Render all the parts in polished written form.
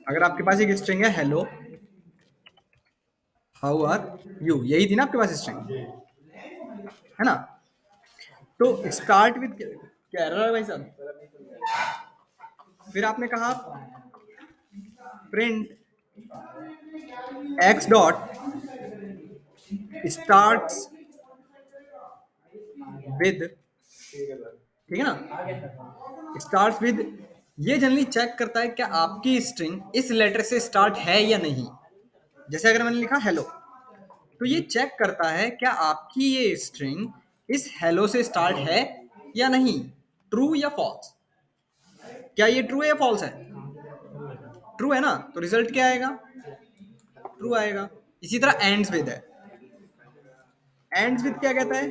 अगर आपके पास एक स्ट्रिंग है हेलो हाउ आर यू, यही थी ना आपके पास स्ट्रिंग, है ना? तो स्टार्ट विद क्या एरर है भाई साहब? फिर आपने कहा print x dot starts with, ठीक है ना, स्टार्ट्स विद, ये जनरली चेक करता है क्या आपकी स्ट्रिंग इस लेटर से स्टार्ट है या नहीं। जैसे अगर मैंने लिखा हेलो, तो ये चेक करता है क्या आपकी ये स्ट्रिंग इस हेलो से स्टार्ट है या नहीं, ट्रू या फॉल्स। क्या ये ट्रू है या फॉल्स है? ट्रू है ना, तो रिजल्ट क्या आएगा? ट्रू आएगा। इसी तरह एंड्स विद है। एंड्स विद क्या कहता है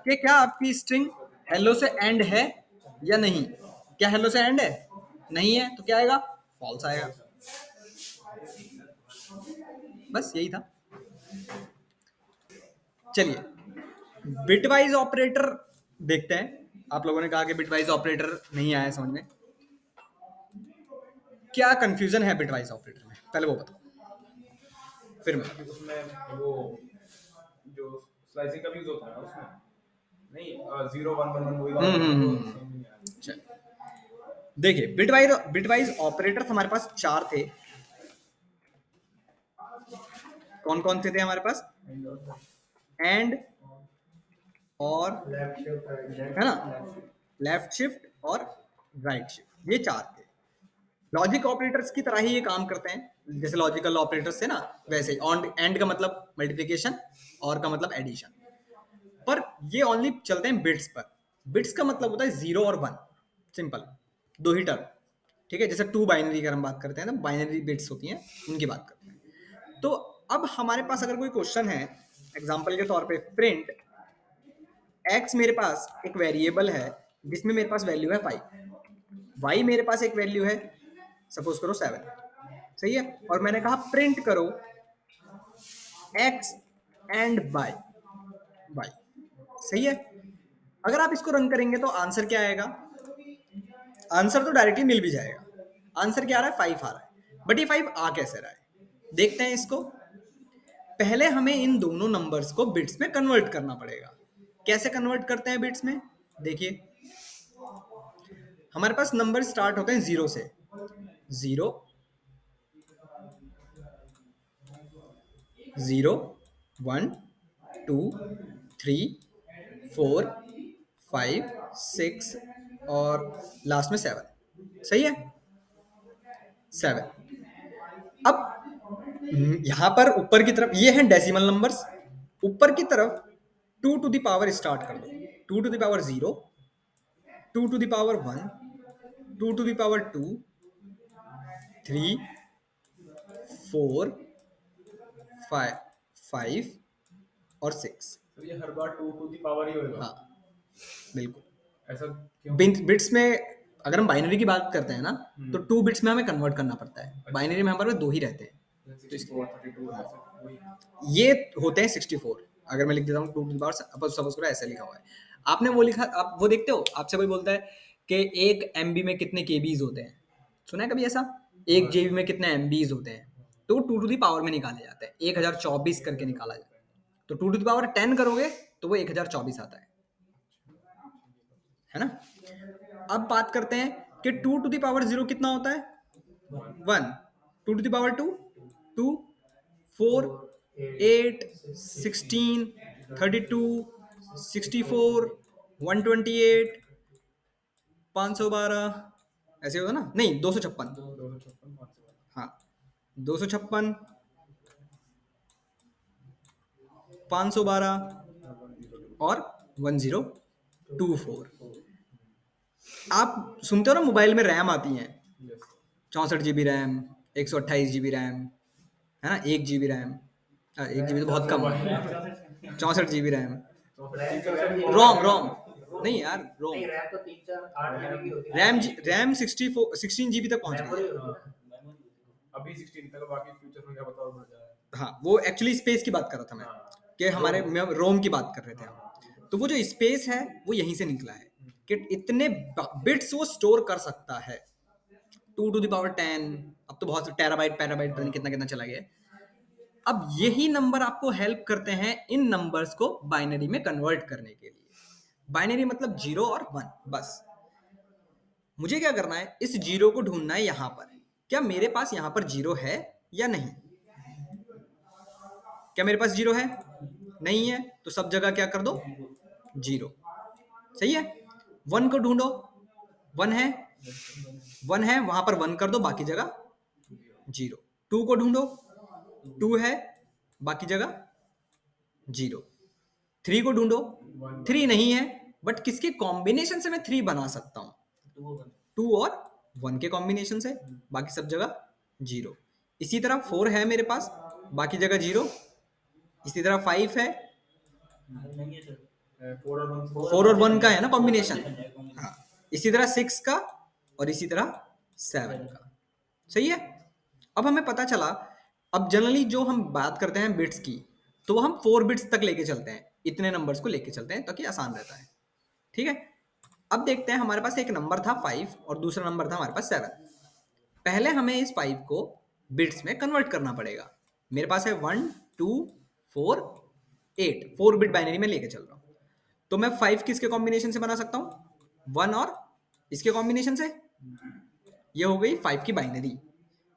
कि क्या आपकी स्ट्रिंग हेलो से एंड है या नहीं। क्या हेलो से एंड है? नहीं है, तो क्या आएगा? फॉल्स आएगा। बस यही था। चलिए बिटवाइज ऑपरेटर देखते हैं। आप लोगों ने कहा कि बिटवाइज ऑपरेटर नहीं आया समझ में, क्या कंफ्यूजन है बिटवाइज ऑपरेटर में, पहले वो बताओ फिर मैं। उसमें वो जो स्लाइसिंग का यूज होता है ना उसमें नहीं 0 1 1 1 वही वाला समझ नहीं आया। चल देखिए बिटवाइज ऑपरेटर हमारे पास चार थे। कौन कौन से थे हमारे पास? एंड और, है ना, लेफ्ट शिफ्ट और राइट शिफ्ट, ये चार थे। लॉजिक ऑपरेटर्स की तरह ही ये काम करते हैं, जैसे लॉजिकल ऑपरेटर्स थे ना वैसे ही। एंड का मतलब मल्टीप्लिकेशन, और का मतलब एडिशन, पर ये ओनली चलते हैं बिट्स पर। बिट्स का मतलब होता है 0 और 1, सिंपल, दो ही टर्म। ठीक है, जैसे टू बाइनरी की हम बात करते हैं ना, बाइनरी बिट्स होती हैं, उनकी बात करते हैं। तो अब हमारे पास अगर कोई क्वेश्चन है, एग्जांपल के तौर पे प्रिंट एक्स, मेरे पास एक वेरिएबल है जिसमें मेरे पास वैल्यू है 5, वाई मेरे पास एक वैल्यू है सपोज करो 7, सही है, और मैंने कहा प्रिंट करो एक्स एंड बाय वाई, सही है। अगर आप इसको रन करेंगे तो आंसर क्या आएगा? आंसर तो डायरेक्टली मिल भी जाएगा। आंसर क्या आ रहा है? 5 आ रहा है। बट ये 5 आ कैसे रहा है, देखते हैं इसको। पहले हमें इन दोनों नंबर्स को बिट्स में कन्वर्ट करना पड़ेगा। कैसे कन्वर्ट करते हैं बिट्स में? देखिए हमारे पास नंबर स्टार्ट होते हैं 0 से। 0 0 1 2 3 4 5 6 और लास्ट में 7, सही है, 7। अब यहां पर ऊपर की तरफ ये हैं डेसिमल नंबर्स, ऊपर की तरफ 2 टू द पावर स्टार्ट कर दो। 2 to the power 0, 2 to the power 1, 2 to the power 2, 3 4 5 5 और 6। तो ये हर बार 2 टू द पावर ही होगा। हाँ बिल्कुल। ऐसा क्यों? बिट्स में अगर हम बाइनरी की बात करते हैं ना, तो 2 बिट्स में हमें कन्वर्ट करना पड़ता है। बाइनरी में हमारे पास 2 ही रहते हैं, तो 64 32 ऐसा वही। ये होते हैं 64। अगर मैं लिख देता हूँ 2 टू द पावर, सपोज करो ऐसे लिखा हुआ है, आपने वो लिखा, आप वो देखते हो, आपसे कोई बोलता है कि 1 MB में कितने केबीज होते हैं, सुना है कभी ऐसा? 1 GB में कितने MBs होते हैं, तो वो 2 टू द पावर में निकाले जाते हैं, 1024 करके निकाला जाता है। तो 2 टू द पावर 10 करोगे तो वो 1024 आता है ना। अब बात करते हैं कि 2 टू द पावर 0 कितना होता है? 1। 2 टू द पावर 2 2 4 8 16 32 64 128 512, ऐसे होगा ना, नहीं 256, 256 500। हाँ 256 512 और 1024। आप सुनते हो ना मोबाइल में रैम आती हैं, 64 GB रैम, 128 GB रैम, है ना, 1 GB रैम, 1 GB तो बहुत कम है, 64 GB रैम, रोम रोम नहीं यार, रोम रैम तो 3 4 8 की होती है। रैम 16 GB तक पहुंच गई है। अभी 16 तक, बाकी फ्यूचर में क्या पता और बढ़ जाए। हाँ वो एक्चुअली स्पेस की बात कर रहा था मैं, कि हमारे रोम की बात कर रहे थे हम। तो वो जो स्पेस है वो यहीं से निकला है, कि इतने बिट्स वो स्टोर कर सकता है, 2 to the power 10। अब तो बहुत टेराबाइट पैराबाइट पता नहीं कितना कितना चला गया। अब यही नंबर आपको हेल्प करते हैं इन नंबर्स को बाइनरी में कन्वर्ट करने के लिए। बाइनरी मतलब 0 और 1। बस मुझे क्या करना है, इस 0 को ढूंढना है यहां पर। क्या मेरे पास यहां पर 0 है या नहीं? क्या मेरे पास 0 है? नहीं है, तो सब जगह क्या कर दो 0। सही है। 1 को ढूंढो, 1 है, 1 है, वहां पर 1 कर दो, बाकी जगह 0। 2 को ढूंढो, 2 है, बाकी जगह 0। 3 को ढूंढो, 3 नहीं है, बट किसके कॉम्बिनेशन से मैं 3 बना सकता हूं? 2 और 1 के कॉम्बिनेशन से, बाकी सब जगह 0। इसी तरह 4 है मेरे पास, बाकी जगह 0। इसी तरह 5 है, 4 और 1 का है ना कॉम्बिनेशन। हाँ, इसी तरह 6 का, और इसी तरह 7 का। सही है। अब हमें पता चला, अब जनरली जो हम बात करते हैं बिट्स की, तो हम 4 बिट्स तक लेके चलते हैं, इतने नंबर्स को लेके चलते हैं ताकि आसान रहता है। ठीक है। अब देखते हैं, हमारे पास एक नंबर था 5 और दूसरा नंबर था हमारे पास 7। पहले हमें इस 5 को बिट्स में कन्वर्ट करना पड़ेगा। मेरे पास है 1 2 4 8, 4 बिट बाइनरी में लेके चल रहा हूं। तो मैं 5 किसके कॉम्बिनेशन से बना सकता हूं? 1 और इसके कॉम्बिनेशन से। ये हो गई 5 की बाइनरी।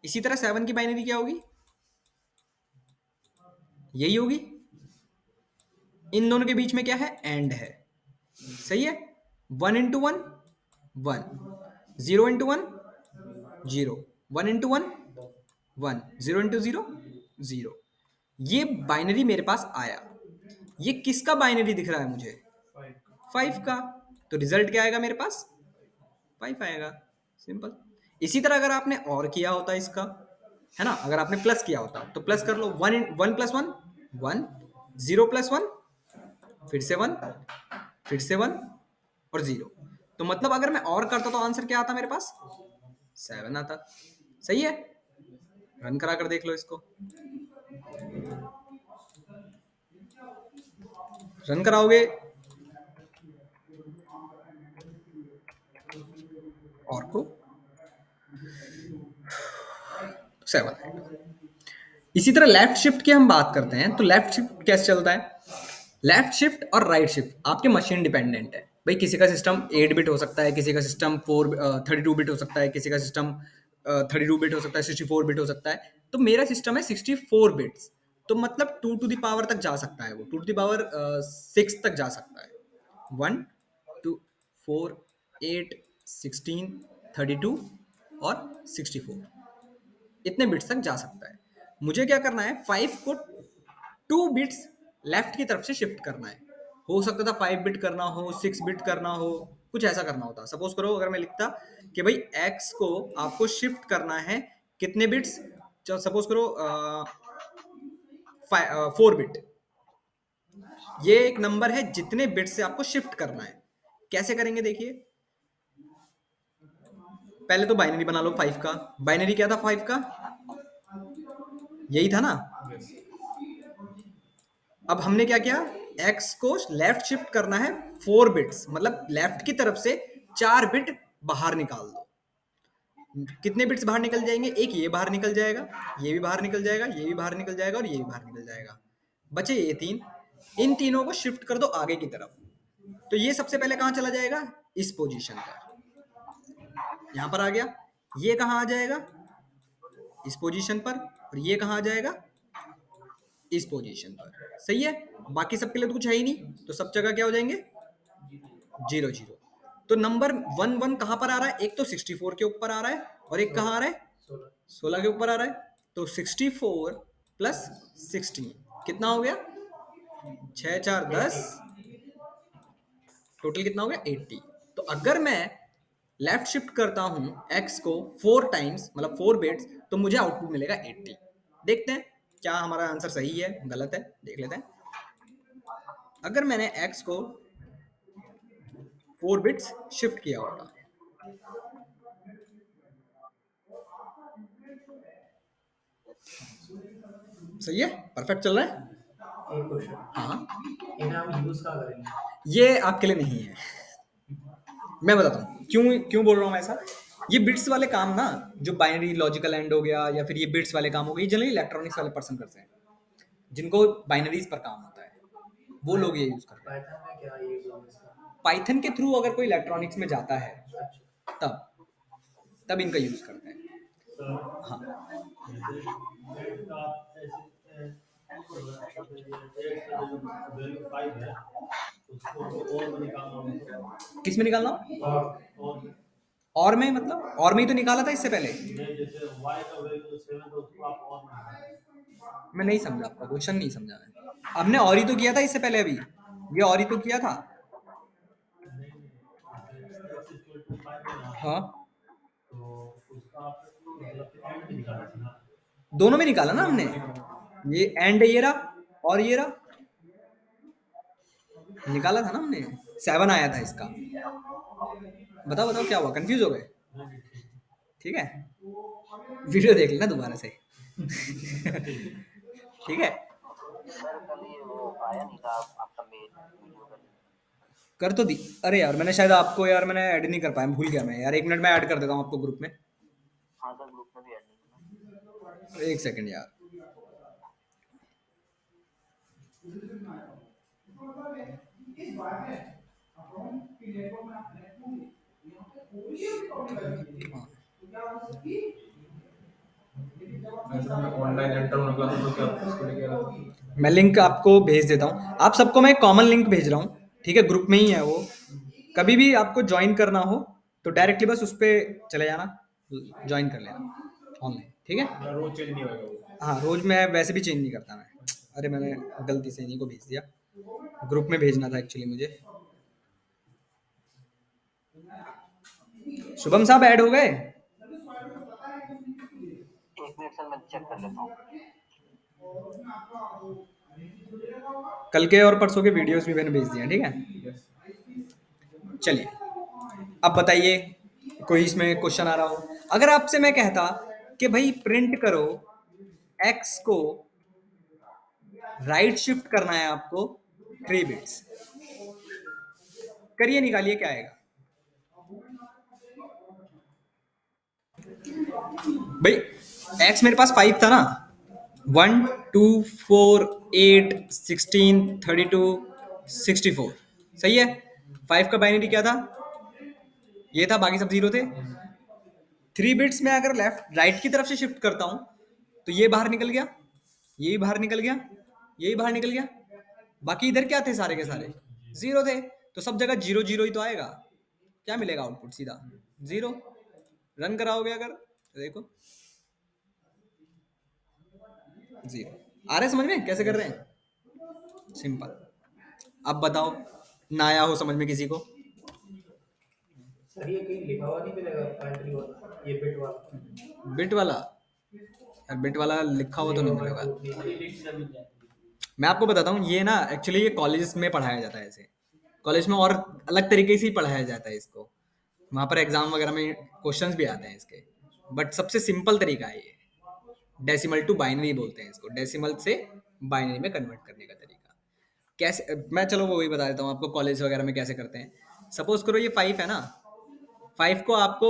इसी तरह 7 की बाइनरी क्या होगी? यही होगी। इन दोनों के बीच में क्या है? एंड है। सही है। 1 इंटू 1 1, 0 इंटू 1 0, 1 इंटू 1 1, 0 इंटू 0 0। ये बाइनरी मेरे पास आया। ये किसका बाइनरी दिख रहा है मुझे? 5 का। तो रिजल्ट क्या आएगा मेरे पास? 5 आएगा। सिंपल। इसी तरह अगर आपने और किया होता इसका, है ना, अगर आपने प्लस किया होता तो प्लस कर लो। 1 प्लस 1 1, 0 प्लस 1 फिर से 1, फिर से 1 और 0। तो मतलब अगर मैं और करता तो आंसर क्या आता मेरे पास? 7 आता। सही है। रन करा कर देख लो इसको। रन कराओगे और को 7 आएगा। इसी तरह लेफ्ट शिफ्ट की हम बात करते हैं, तो लेफ्ट शिफ्ट कैसे चलता है? लेफ्ट शिफ्ट और राइट शिफ्ट आपके मशीन डिपेंडेंट है भाई। किसी का सिस्टम 8 बिट हो सकता है, किसी का सिस्टम 32 बिट हो सकता है, किसी का सिस्टम 32 बिट हो सकता है, 64 बिट हो सकता है। तो मेरा सिस्टम है 64 बिट्स। तो मतलब 2 टू द पावर तक जा सकता है, वो 2 टू द पावर 6 तक जा सकता है। 1 2 4 8 16 32 और 64, इतने बिट्स तक जा सकता है। मुझे क्या करना है, 5 को 2 बिट्स लेफ्ट की तरफ से शिफ्ट करना है। हो सकता था 5 बिट करना हो, 6 बिट करना हो, कुछ ऐसा करना होता। सपोज करो अगर मैं लिखता कि भाई x को आपको शिफ्ट करना है कितने बिट्स, सपोज करो 4 बिट। ये एक नंबर है जितने बिट से आपको शिफ्ट करना है। कैसे करेंगे देखिए। पहले तो बाइनरी बना लो 5 का। बाइनरी क्या था 5 का? यही था ना। अब हमने क्या किया, x को लेफ्ट शिफ्ट करना है 4 बिट्स, मतलब लेफ्ट की तरफ से 4 बिट बाहर निकाल दो। कितने बिट्स बाहर निकल जाएंगे? एक ये बाहर निकल जाएगा, ये भी बाहर निकल जाएगा, ये भी बाहर निकल जाएगा और ये भी बाहर निकल जाएगा। बचे ये 3। इन तीनों को शिफ्ट कर दो आगे की तरफ। तो ये सबसे पहले कहां चला जाएगा? इस पोजीशन पर, यहां पर आ गया। ये कहां आ जाएगा? इस पोजीशन पर। और ये कहां आ जाएगा? इस पोजीशन पर। सही है। बाकी सबके लिए तो कुछ है ही नहीं, तो सब जगह क्या हो जाएंगे? 0 0। तो नंबर 1 1 कहां पर आ रहा है? एक तो 64 के ऊपर आ रहा है और एक कहां आ रहा है? 16 के ऊपर आ रहा है। तो 64 प्लस 16 कितना हो गया? 6 4 10, टोटल कितना हो गया? 80। तो अगर मैं लेफ्ट शिफ्ट करता हूं x को 4 टाइम्स, मतलब 4 बिट्स, तो मुझे आउटपुट मिलेगा 80। देखते हैं क्या हमारा आंसर सही है गलत है, देख लेते हैं। अगर मैंने x को 4 बिट्स शिफ्ट किया होगा, सही है, परफेक्ट चल रहा है। एक क्वेश्चन, हाँ, इन्हें हम यूज कहाँ करेंगे? ये आपके लिए नहीं है। मैं बताता हूँ क्यों क्यों बोल रहा हूँ ऐसा। ये बिट्स वाले काम ना, जो बाइनरी लॉजिकल एंड हो गया या फिर ये बिट्स वाले काम हो गए, जनरली इलेक्ट्रॉनिक्स वाले पर्सन करते हैं, जिनको बाइनरीज पर काम होता है, वो लोग ये यूज करते हैं। पाइथन में क्या यूज होगा इसका? पाइथन के थ्रू अगर कोई इलेक्ट्रॉनिक्स में जाता है अच्छा। तब तब इनका यूज करते हैं। हाँ किस में निकालना और में, मतलब और में ही तो निकाला था इससे पहले। मैं नहीं समझा, आपका क्वेश्चन नहीं समझा मैं। हमने और ही तो किया था इससे पहले, अभी ये और ही तो किया था। हाँ दोनों में निकाला ना हमने, ये एंड ये रहा और ये रहा, निकाला था ना हमने। 7 आया था इसका। बताओ बताओ क्या हुआ, कंफ्यूज हो गए? ठीक है, वीडियो देख लेना दोबारा से। ठीक है, सर कल ये वो आया नहीं था आपका मेल वीडियो का लिंक। कर तो दी। अरे यार मैंने शायद आपको, यार मैंने ऐड नहीं कर पाया, भूल गया मैं यार। 1 मिनट में ऐड कर देता हूँ आपको ग्रुप में। हाँ सर ग्रुप में भी ऐड नहीं है। 1 सेकंड यार। ऑनलाइन एंटर होने का तो क्या उसको लेके आ रहा था? मैं लिंक आपको भेज देता हूँ, आप सबको मैं कॉमन लिंक भेज रहा हूँ, ठीक है, ग्रुप में ही है वो। कभी भी आपको ज्वाइन करना हो तो डायरेक्टली बस उस पर चले जाना, ज्वाइन कर लेना ऑनलाइन, ठीक है। रोज चेंज नहीं होगा वो। हाँ रोज मैं वैसे भी चेंज नहीं करता मैं। अरे मैंने गलती से इन्हीं को भेज दिया, ग्रुप में भेजना था एक्चुअली मुझे। शुभम साहब ऐड हो गए? एक मिनट सर मैं चेक कर लेता हूँ। कल के और परसों के वीडियोस भी मैंने भेज दिए हैं, ठीक है। चलिए अब बताइए, कोई इसमें क्वेश्चन आ रहा हो। अगर आपसे मैं कहता कि भाई प्रिंट करो एक्स को, राइट शिफ्ट करना है आपको 3 बिट्स, करिए निकालिए क्या आएगा। भाई एक्स मेरे पास 5 था ना, 1 2 4 8 16 32 64, सही है। 5 का बाइनरी क्या था, ये था, बाकी सब जीरो थे। 3 बिट्स में अगर लेफ्ट राइट की तरफ से शिफ्ट करता हूं तो ये बाहर निकल गया, ये भी बाहर निकल गया, ये भी बाहर निकल गया, बाकी इधर क्या थे, सारे के सारे जीरो थे। तो सब जगह जीरो जीरो ही तो आएगा, क्या मिलेगा आउटपुट, सीधा जीरो। रन कराओगे अगर तो देखो जीरो आ रहा है। समझ में कैसे कर रहे हैं, सिंपल। अब बताओ ना आया हो समझ में किसी को। सर ये कहीं लिखा हुआ नहीं मिलेगा बाइनरी वाला, ये बिट वाला? बिट वाला, यार बिट वाला लिखा हुआ तो नहीं मिलेगा। मैं आपको बताता हूँ, ये ना एक्चुअली ये कॉलेज में पढ़ाया जाता है ऐसे, कॉलेज में और अलग तरीके से ही पढ़ाया जाता है इसको, वहाँ पर एग्जाम वगैरह में क्वेश्चंस भी आते हैं इसके। बट सबसे सिंपल तरीका है ये, डेसिमल टू बाइनरी बोलते हैं इसको, डेसिमल से बाइनरी में कन्वर्ट करने का तरीका कैसे। मैं चलो वो ही बता देता हूँ आपको, कॉलेज वगैरह में कैसे करते हैं। सपोज करो ये 5 है ना, 5 को आपको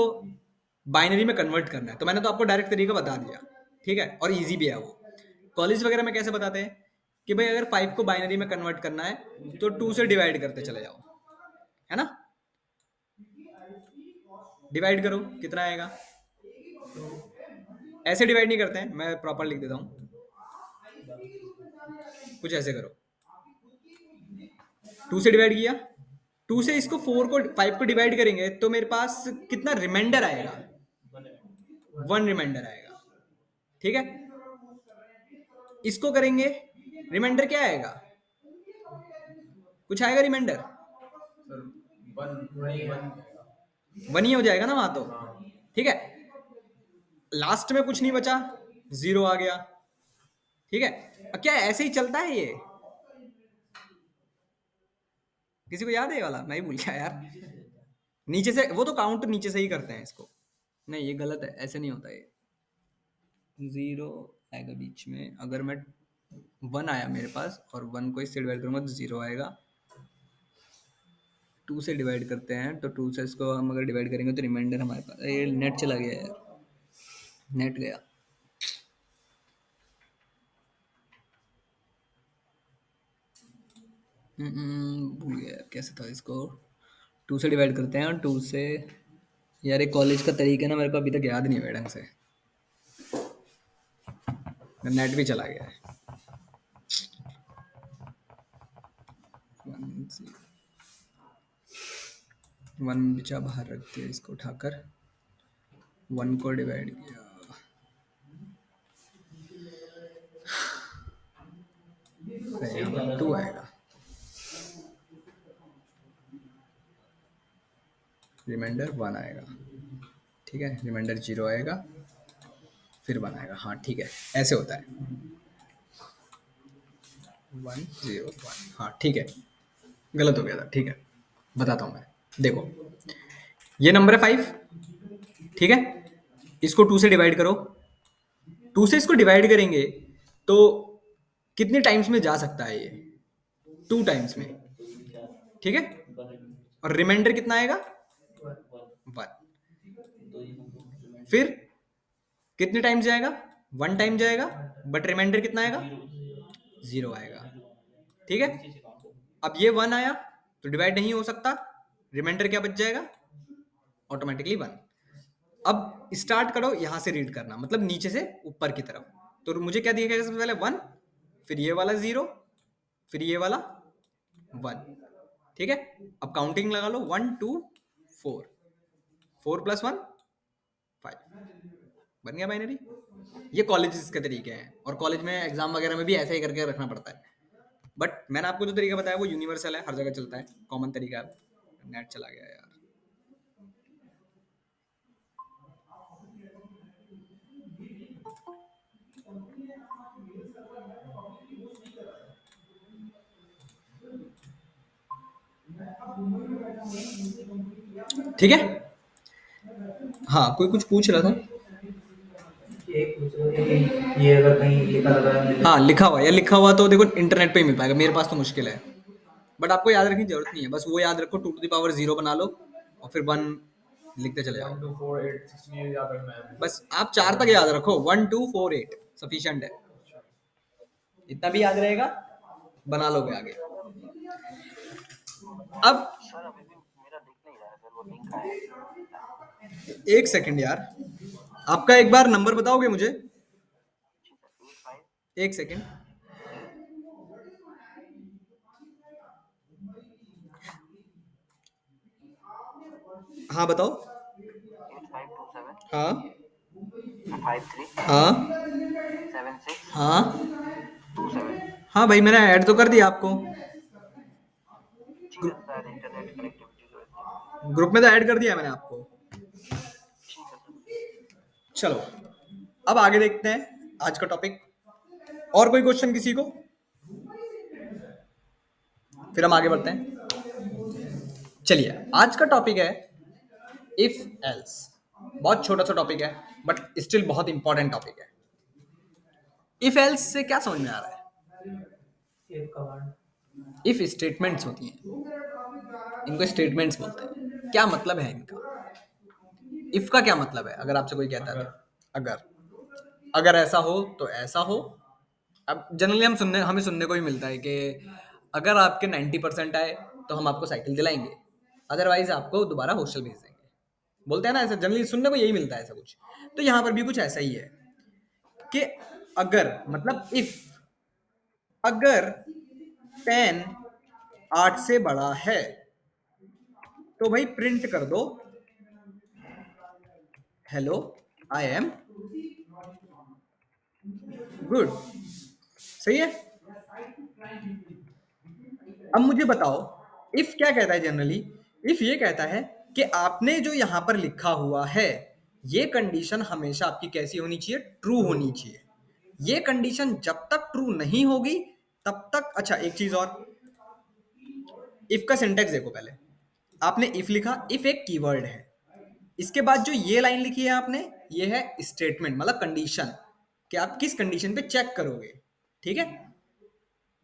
बाइनरी में कन्वर्ट करना है, तो मैंने तो आपको डायरेक्ट तरीका बता दिया, ठीक है, और इजी भी है वो। कॉलेज वगैरह में कैसे बताते हैं कि भाई अगर 5 को बाइनरी में कन्वर्ट करना है तो 2 से डिवाइड करते चले जाओ, है ना। डिवाइड करो कितना आएगा, ऐसे डिवाइड नहीं करते हैं, मैं प्रॉपर लिख देता हूँ, कुछ ऐसे करो। 2 से डिवाइड किया, 2 से इसको 4 को 5 को डिवाइड करेंगे तो मेरे पास कितना रिमाइंडर आएगा, 1 रिमाइंडर आएगा, ठीक है। इसको करेंगे, रिमाइंडर क्या आएगा, कुछ आएगा रिमाइंडर, सर वन नहीं वन 1 ही हो जाएगा ना वहां तो, ठीक है। लास्ट में कुछ नहीं बचा, 0 आ गया, ठीक है। अब क्या ऐसे ही चलता है ये, किसी को याद है ये वाला, मैं ही भूल गया यार। नीचे से वो तो काउंट नीचे से ही करते हैं इसको, नहीं ये गलत है, ऐसे नहीं होता ये। 0 आएगा बीच में, अगर मैं 1 आया मेरे पास और 1 को इससे डिवाइड करूंगा तो 0 आएगा, 2 से डिवाइड करते हैं तो 2 से इसको हम अगर डिवाइड करेंगे तो रिमाइंडर हमारे पास, ये नेट चला गया यार, नेट गया। भूल गया यार कैसे था इसको। 2 से डिवाइड करते हैं और 2 से, यार ये कॉलेज का तरीका है ना, मेरे को अभी तक याद नहीं है ढंग से, नेट भी चला गया है। 1 बचा बाहर रख दिया, इसको उठाकर 1 को डिवाइड किया, यहाँ पर 2 आएगा, रिमाइंडर 1 आएगा, ठीक है, रिमाइंडर 0 आएगा, फिर 1 आएगा। हाँ ठीक है, ऐसे होता है 1 0 1। हाँ ठीक है, गलत हो गया था, ठीक है बताता हूँ मैं। देखो ये नंबर है 5, ठीक है, इसको 2 से डिवाइड करो, 2 से इसको डिवाइड करेंगे तो कितने टाइम्स में जा सकता है ये, 2 टाइम्स में, ठीक है, और रिमाइंडर कितना आएगा 1। फिर कितने टाइम्स जाएगा, 1 टाइम जाएगा, बट रिमाइंडर कितना आएगा 0 आएगा, ठीक है। अब ये 1 आया तो डिवाइड नहीं हो सकता, रिमाइंडर क्या बच जाएगा ऑटोमेटिकली 1। अब स्टार्ट करो यहाँ से रीड करना, मतलब नीचे से ऊपर की तरफ, तो मुझे क्या दिया गया सबसे पहले 1, फिर ये वाला 0, फिर ये वाला 1, ठीक है। अब काउंटिंग लगा लो, 1 2 4, 4 + 1 5, बन गया बाइनरी। ये कॉलेजेस के तरीके हैं, और कॉलेज में एग्जाम वगैरह में भी ऐसे ही करके रखना पड़ता है, बट मैंने आपको जो तरीका बताया वो यूनिवर्सल है, हर जगह चलता है, कॉमन तरीका है। नेट चला गया यार। ठीक है, हाँ कोई कुछ पूछ रहा था। एक पूछ रहे थे कि ये अगर कहीं लिखा लगा है, हाँ लिखा हुआ, या लिखा हुआ तो देखो इंटरनेट पे ही मिल पाएगा, मेरे पास तो मुश्किल है, बट आपको याद रखने की जरूरत नहीं है, बस वो याद रखो 2⁻0 बना लो और फिर 1 लिखते चले 1 जाओ। 2 4 8 16 ये याद रखना है। बस आप 4 तक याद रखो, 1 2 4 8 सफिशिएंट है, इतना भी याद रहेगा, बना लोगे आगे। अब सर अभी भी मेरा दिख नहीं रहा है सर, वो लिंक आया। एक सेकंड यार, आपका एक बार नंबर बताओगे मुझे, ठीक है, 85 एक सेकंड। हाँ बताओ। 8527 हाँ 53 हाँ 76 हाँ 27। हाँ भाई मैंने ऐड तो कर दिया आपको, ठीक है सर, इंटरनेट कनेक्टिविटी की वजह से। ग्रुप में तो ऐड कर दिया मैंने आपको। ठीक है सर। चलो अब आगे देखते हैं आज का टॉपिक, और कोई क्वेश्चन किसी को, फिर हम आगे बढ़ते हैं। चलिए आज का टॉपिक है इफ एल्स, बहुत छोटा सा टॉपिक है बट स्टिल बहुत इंपॉर्टेंट टॉपिक है। इफ एल्स से क्या समझ में आ रहा है? एक कमांड। इफ स्टेटमेंट्स होती हैं, इनको स्टेटमेंट्स बोलते हैं। क्या मतलब है इनका? इफ का क्या मतलब है? अगर आपसे कोई कहता है अगर, अगर ऐसा हो तो ऐसा हो। अब जनरली हमें सुनने को ही मिलता है कि अगर आपके 90% आए तो हम आपको साइकिल दिलाएंगे, अदरवाइज आपको दोबारा हॉस्टल भेज देंगे, बोलते हैं ना ऐसा, जनरली सुनने को यही मिलता है ऐसा कुछ। तो यहाँ पर भी कुछ ऐसा ही है कि अगर मतलब इफ, अगर 10 8 से बड़ा है तो भाई प्रिंट कर दो हेलो आई एम गुड। सही है। अब मुझे बताओ इफ क्या कहता है जनरली? इफ ये कहता है कि आपने जो यहां पर लिखा हुआ है ये कंडीशन हमेशा आपकी कैसी होनी चाहिए? ट्रू होनी चाहिए। ये कंडीशन जब तक ट्रू नहीं होगी तब तक, अच्छा एक चीज और, इफ का सिंटेक्स देखो पहले। आपने इफ लिखा, इफ एक कीवर्ड है, इसके बाद जो ये लाइन लिखी है आपने, ये है स्टेटमेंट मतलब कंडीशन, कि आप किस कंडीशन पे चेक करोगे, ठीक है।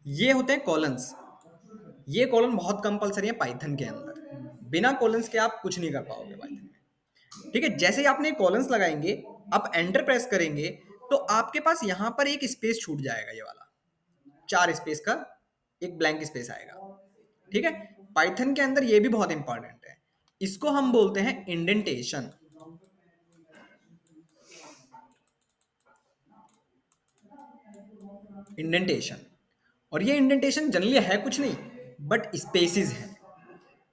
ये होते हैं कॉलम्स, ये कॉलम बहुत कंपलसरी है पाइथन के अंदर, बिना कॉलन्स के आप कुछ नहीं कर पाओगे पाइथन में। ठीक है, जैसे ही आपने कॉलन्स लगाएंगे, आप एंटर प्रेस करेंगे, तो आपके पास यहां पर एक स्पेस छूट जाएगा, ये वाला 4 स्पेस का एक ब्लैंक स्पेस आएगा। ठीक है, पाइथन के अंदर ये भी बहुत इंपॉर्टेंट है, इसको हम बोलते हैं इंडेंटेशन। इंडेंटेशन, और ये इंडेंटेशन जनरली है कुछ नहीं बट स्पेसिस है,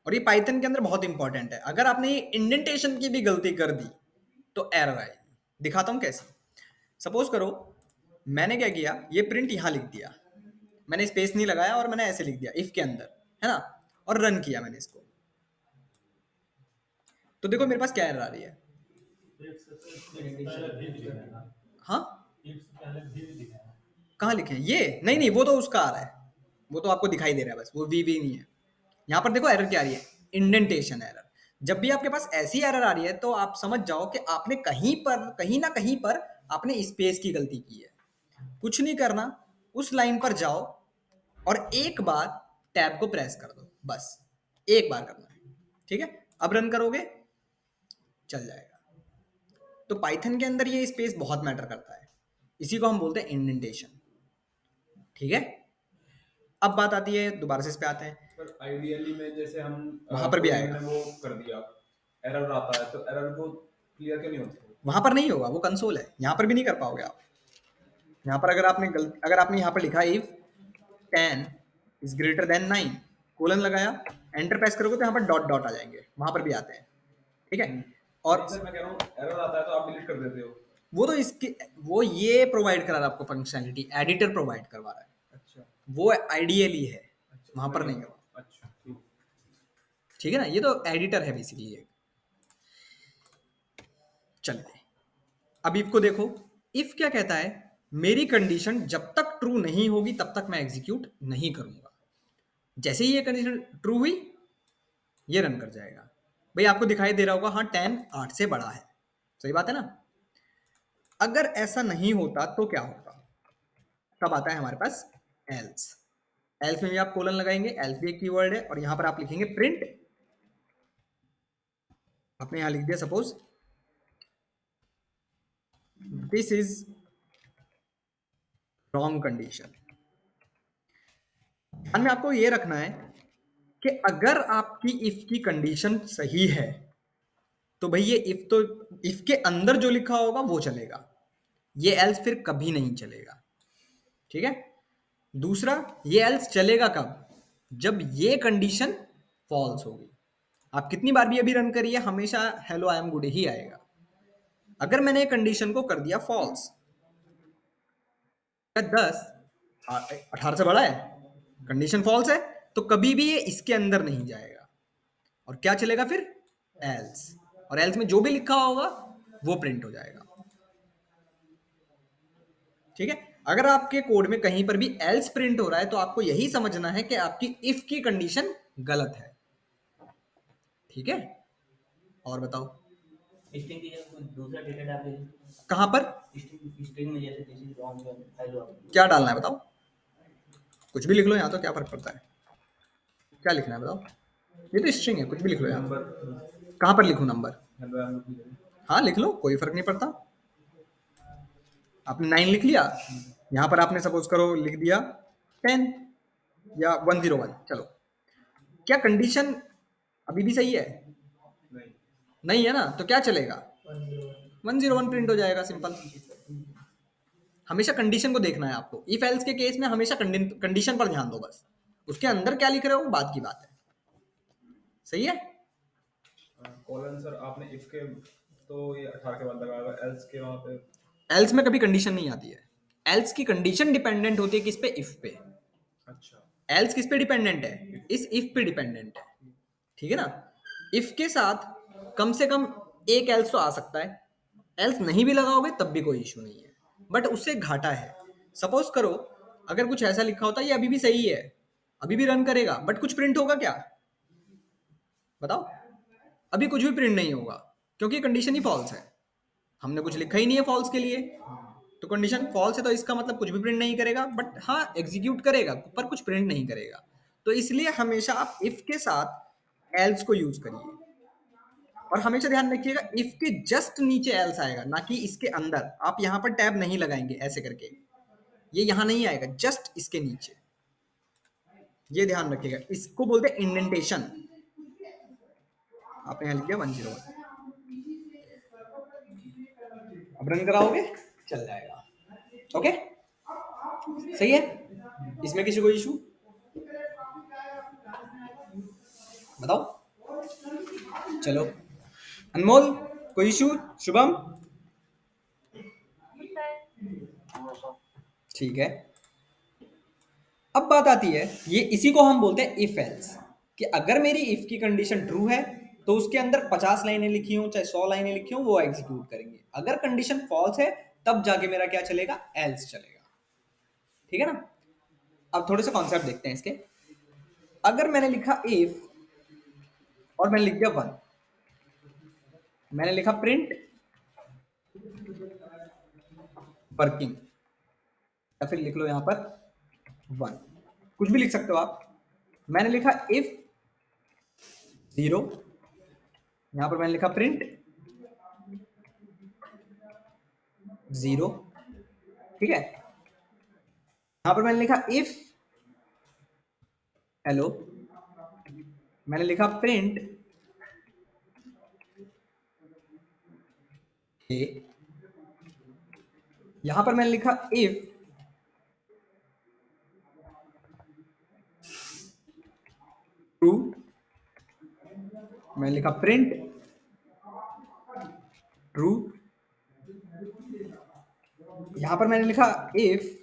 और ये पाइथन के अंदर बहुत इंपॉर्टेंट है। अगर आपने ये इंडेंटेशन की भी गलती कर दी तो एरर आएगी। दिखाता हूं कैसे। सपोज करो मैंने क्या किया, ये प्रिंट यहां लिख दिया, मैंने स्पेस नहीं लगाया और मैंने ऐसे लिख दिया इफ के अंदर, है ना, और रन किया मैंने इसको, तो देखो मेरे पास क्या एरर आ रही है। हाँ, कहाँ लिखे हैं ये? नहीं नहीं, वो तो उसका आ रहा है, वो तो आपको दिखाई दे रहा है बस, वो वी नहीं है। यहाँ पर देखो एरर क्या आ रही है, इंडेंटेशन एरर। जब भी आपके पास ऐसी एरर आ रही है तो आप समझ जाओ कि आपने कहीं ना कहीं पर आपने स्पेस की गलती की है। कुछ नहीं करना, उस लाइन पर जाओ और एक बार टैब को प्रेस कर दो, बस एक बार करना है। ठीक है, अब रन करोगे चल जाएगा। तो पाइथन के अंदर ये स्पेस बहुत मैटर करता है, इसी को हम बोलते हैं इंडेंटेशन। ठीक है, अब बात आती है, दोबारा से इस पे आते हैं। पर आइडियली में जैसे हम वहां पर भी कोई आएगा। हमने वो कर दिया, एरर आता है, तो एरर को क्लियर क्यों नहीं होता? वहां पर नहीं होगा, वो कंसोल है, यहाँ पर भी नहीं कर पाओगे आप। यहाँ पर अगर आपने यहाँ पर लिखा if 10 is greater than 9 colon लगाया, एंटर प्रेस करोगे तो यहाँ पर डॉट डॉट आ जाएंगे, वहां पर भी आते हैं। ठीक है, और नहीं सर, मैं कह रहा हूँ एरर आता है तो आप डिलीट कर देते हो। वो तो इसके, वो ये प्रोवाइड करा रहा है आपको फंक्शनलिटी, एडिटर प्रोवाइड करवा रहा है, अच्छा वो आइडियली है, अच्छा, वहां पर नहीं करवा। अच्छा ठीक। ठीक है ना, ये तो एडिटर है बेसिकली एक। चलिए अब इफ को देखो, इफ क्या कहता है, मेरी कंडीशन जब तक ट्रू नहीं होगी तब तक मैं एग्जीक्यूट नहीं करूंगा। जैसे ही ये कंडीशन ट्रू हुई ये रन कर जाएगा। भाई आपको दिखाई दे रहा होगा, हाँ 10 8 से बड़ा है, सही बात है ना। अगर ऐसा नहीं होता तो क्या होगा, तब आता है हमारे पास एल्स। एल्स में भी आप कोलन लगाएंगे, एल्स भी एक कीवर्ड है, और यहां पर आप लिखेंगे प्रिंट। आपने यहां लिख दिया suppose this is wrong condition. ध्यान में आपको ये रखना है कि अगर आपकी इफ की कंडीशन सही है तो भाई ये इफ के अंदर जो लिखा होगा वो चलेगा, ये एल्स फिर कभी नहीं चलेगा। ठीक है, दूसरा ये एल्स चलेगा कब, जब ये कंडीशन फॉल्स होगी। आप कितनी बार भी अभी रन करिए, हमेशा हेलो आई एम गुड ही आएगा। अगर मैंने कंडीशन को कर दिया फॉल्स, 10 18 से बड़ा है, कंडीशन फॉल्स है, तो कभी भी ये इसके अंदर नहीं जाएगा, और क्या चलेगा फिर, एल्स, और एल्स में जो भी लिखा होगा वो प्रिंट हो जाएगा। ठीक है, अगर आपके कोड में कहीं पर भी एल्स प्रिंट हो रहा है तो आपको यही समझना है कि आपकी इफ की कंडीशन गलत है। ठीक है, और बताओ स्ट्रिंग की जगह कोई दूसरा डेटा डाल दीजिए। कहां पर स्ट्रिंग में जैसे दिस इज रॉन्ग हेलो, क्या डालना है बताओ, कुछ भी लिख लो यहाँ, तो क्या फर्क पड़ता है, क्या लिखना है बताओ, ये तो स्ट्रिंग है, कुछ भी लिख लो यहाँ। नंबर, कहां पर लिखूं number, hello I am good. हाँ लिख लो, कोई फर्क नहीं पड़ता। आपने 9 लिख लिया, यहाँ पर आपने सपोज करो लिख दिया 10 या 101, चलो क्या कंडीशन अभी भी सही है, नहीं, नहीं है ना, तो क्या चलेगा, 101 प्रिंट हो जाएगा, सिंपल। हमेशा कंडीशन को देखना है आपको, इफ एल्स के केस में हमेशा कंडीशन पर ध्यान दो बस, उसके अंदर क्या लिख रहे हो बात की बात है। सही है, कॉलन सर आपने इफ के तो ये 18 के बाद लगाया हुआ, एल्स के वहां पे एल्स में कभी कंडीशन नहीं आती है, एल्स की कंडीशन डिपेंडेंट होती है किस पे, इफ पे। अच्छा एल्स किस पे डिपेंडेंट है, इस इफ पे डिपेंडेंट है। ठीक है ना, इफ के साथ कम से कम एक एल्स तो आ सकता है, एल्स नहीं भी लगाओगे तब भी कोई इशू नहीं है, बट उससे घाटा है। सपोज करो अगर कुछ ऐसा लिखा होता है, ये अभी भी सही है, अभी भी रन करेगा, बट कुछ प्रिंट होगा क्या, बताओ, अभी कुछ भी प्रिंट नहीं होगा, क्योंकि कंडीशन ही फॉल्स है, हमने कुछ लिखा ही नहीं है फॉल्स के लिए, तो कंडीशन फॉल्स है तो इसका मतलब कुछ भी प्रिंट नहीं करेगा, बट हाँ एग्जीक्यूट करेगा पर कुछ प्रिंट नहीं करेगा। तो इसलिए हमेशा आप इफ के साथ एल्स को यूज करिए। और हमेशा ध्यान रखिएगा इफ के जस्ट नीचे एल्स आएगा, ना कि इसके अंदर। आप यहां पर टैब नहीं लगाएंगे ऐसे करके, ये यहां नहीं आएगा, जस्ट इसके नीचे। ये ध्यान रखिएगा, इसको बोलते हैं इंडेंटेशन। आपने यहां लिख दिया 101, अब रन कराओगे चल जाएगा। ओके, सही है। इसमें किसी को इशू बताओ। चलो अनमोल कोई इशू? Shubham no sir. ठीक है। अब बात आती है, ये इसी को हम बोलते हैं इफ एल्स, कि अगर मेरी इफ की कंडीशन ट्रू है तो उसके अंदर 50 लाइनें लिखी हों चाहे 100 लाइनें लिखी हों वो एग्जीक्यूट करेंगे। अगर कंडीशन फॉल्स है तब जाके मेरा क्या चलेगा, एल्स चलेगा। ठीक है ना। अब थोड़े से कॉन्सेप्ट देखते हैं इसके। अगर मैंने लिखा इफ और मैंने लिख दिया 1, मैंने लिखा प्रिंट वर्किंग, या फिर लिख लो यहां पर 1, कुछ भी लिख सकते हो आप। मैंने लिखा इफ 0, यहां पर मैंने लिखा प्रिंट 0, ठीक है। यहां पर मैंने लिखा इफ हेलो, मैंने लिखा प्रिंट ए, यहां पर मैंने लिखा इफ ट्रू, मैंने लिखा प्रिंट ट्रू, यहां पर मैंने लिखा इफ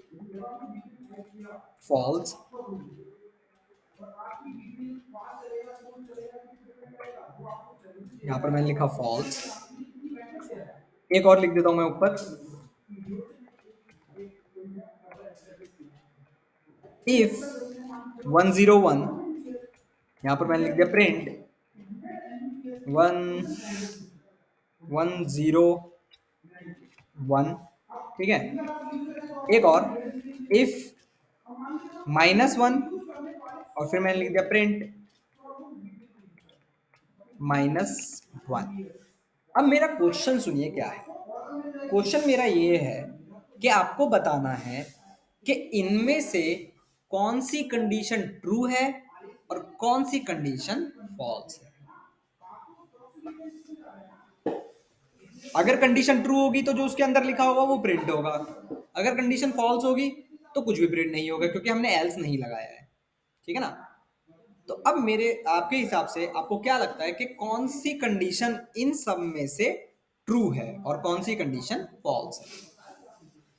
फॉल्स, यहां पर मैंने लिखा फॉल्स। एक और लिख देता हूं मैं ऊपर, इफ 101, यहां पर मैंने लिख दिया प्रिंट 101, ठीक है। एक और इफ -1 और फिर मैंने लिख दिया प्रिंट -1। अब मेरा क्वेश्चन सुनिए क्या है। क्वेश्चन मेरा ये है कि आपको बताना है कि इनमें से कौन सी कंडीशन ट्रू है और कौन सी कंडीशन फॉल्स है। अगर कंडीशन ट्रू होगी तो जो उसके अंदर लिखा होगा वो प्रिंट होगा, अगर कंडीशन फॉल्स होगी तो कुछ भी प्रिंट नहीं होगा, क्योंकि हमने एल्स नहीं लगाया है। ठीक है ना। तो अब मेरे आपके हिसाब से आपको क्या लगता है कि कौन सी कंडीशन इन सब में से ट्रू है और कौन सी कंडीशन फॉल्स है?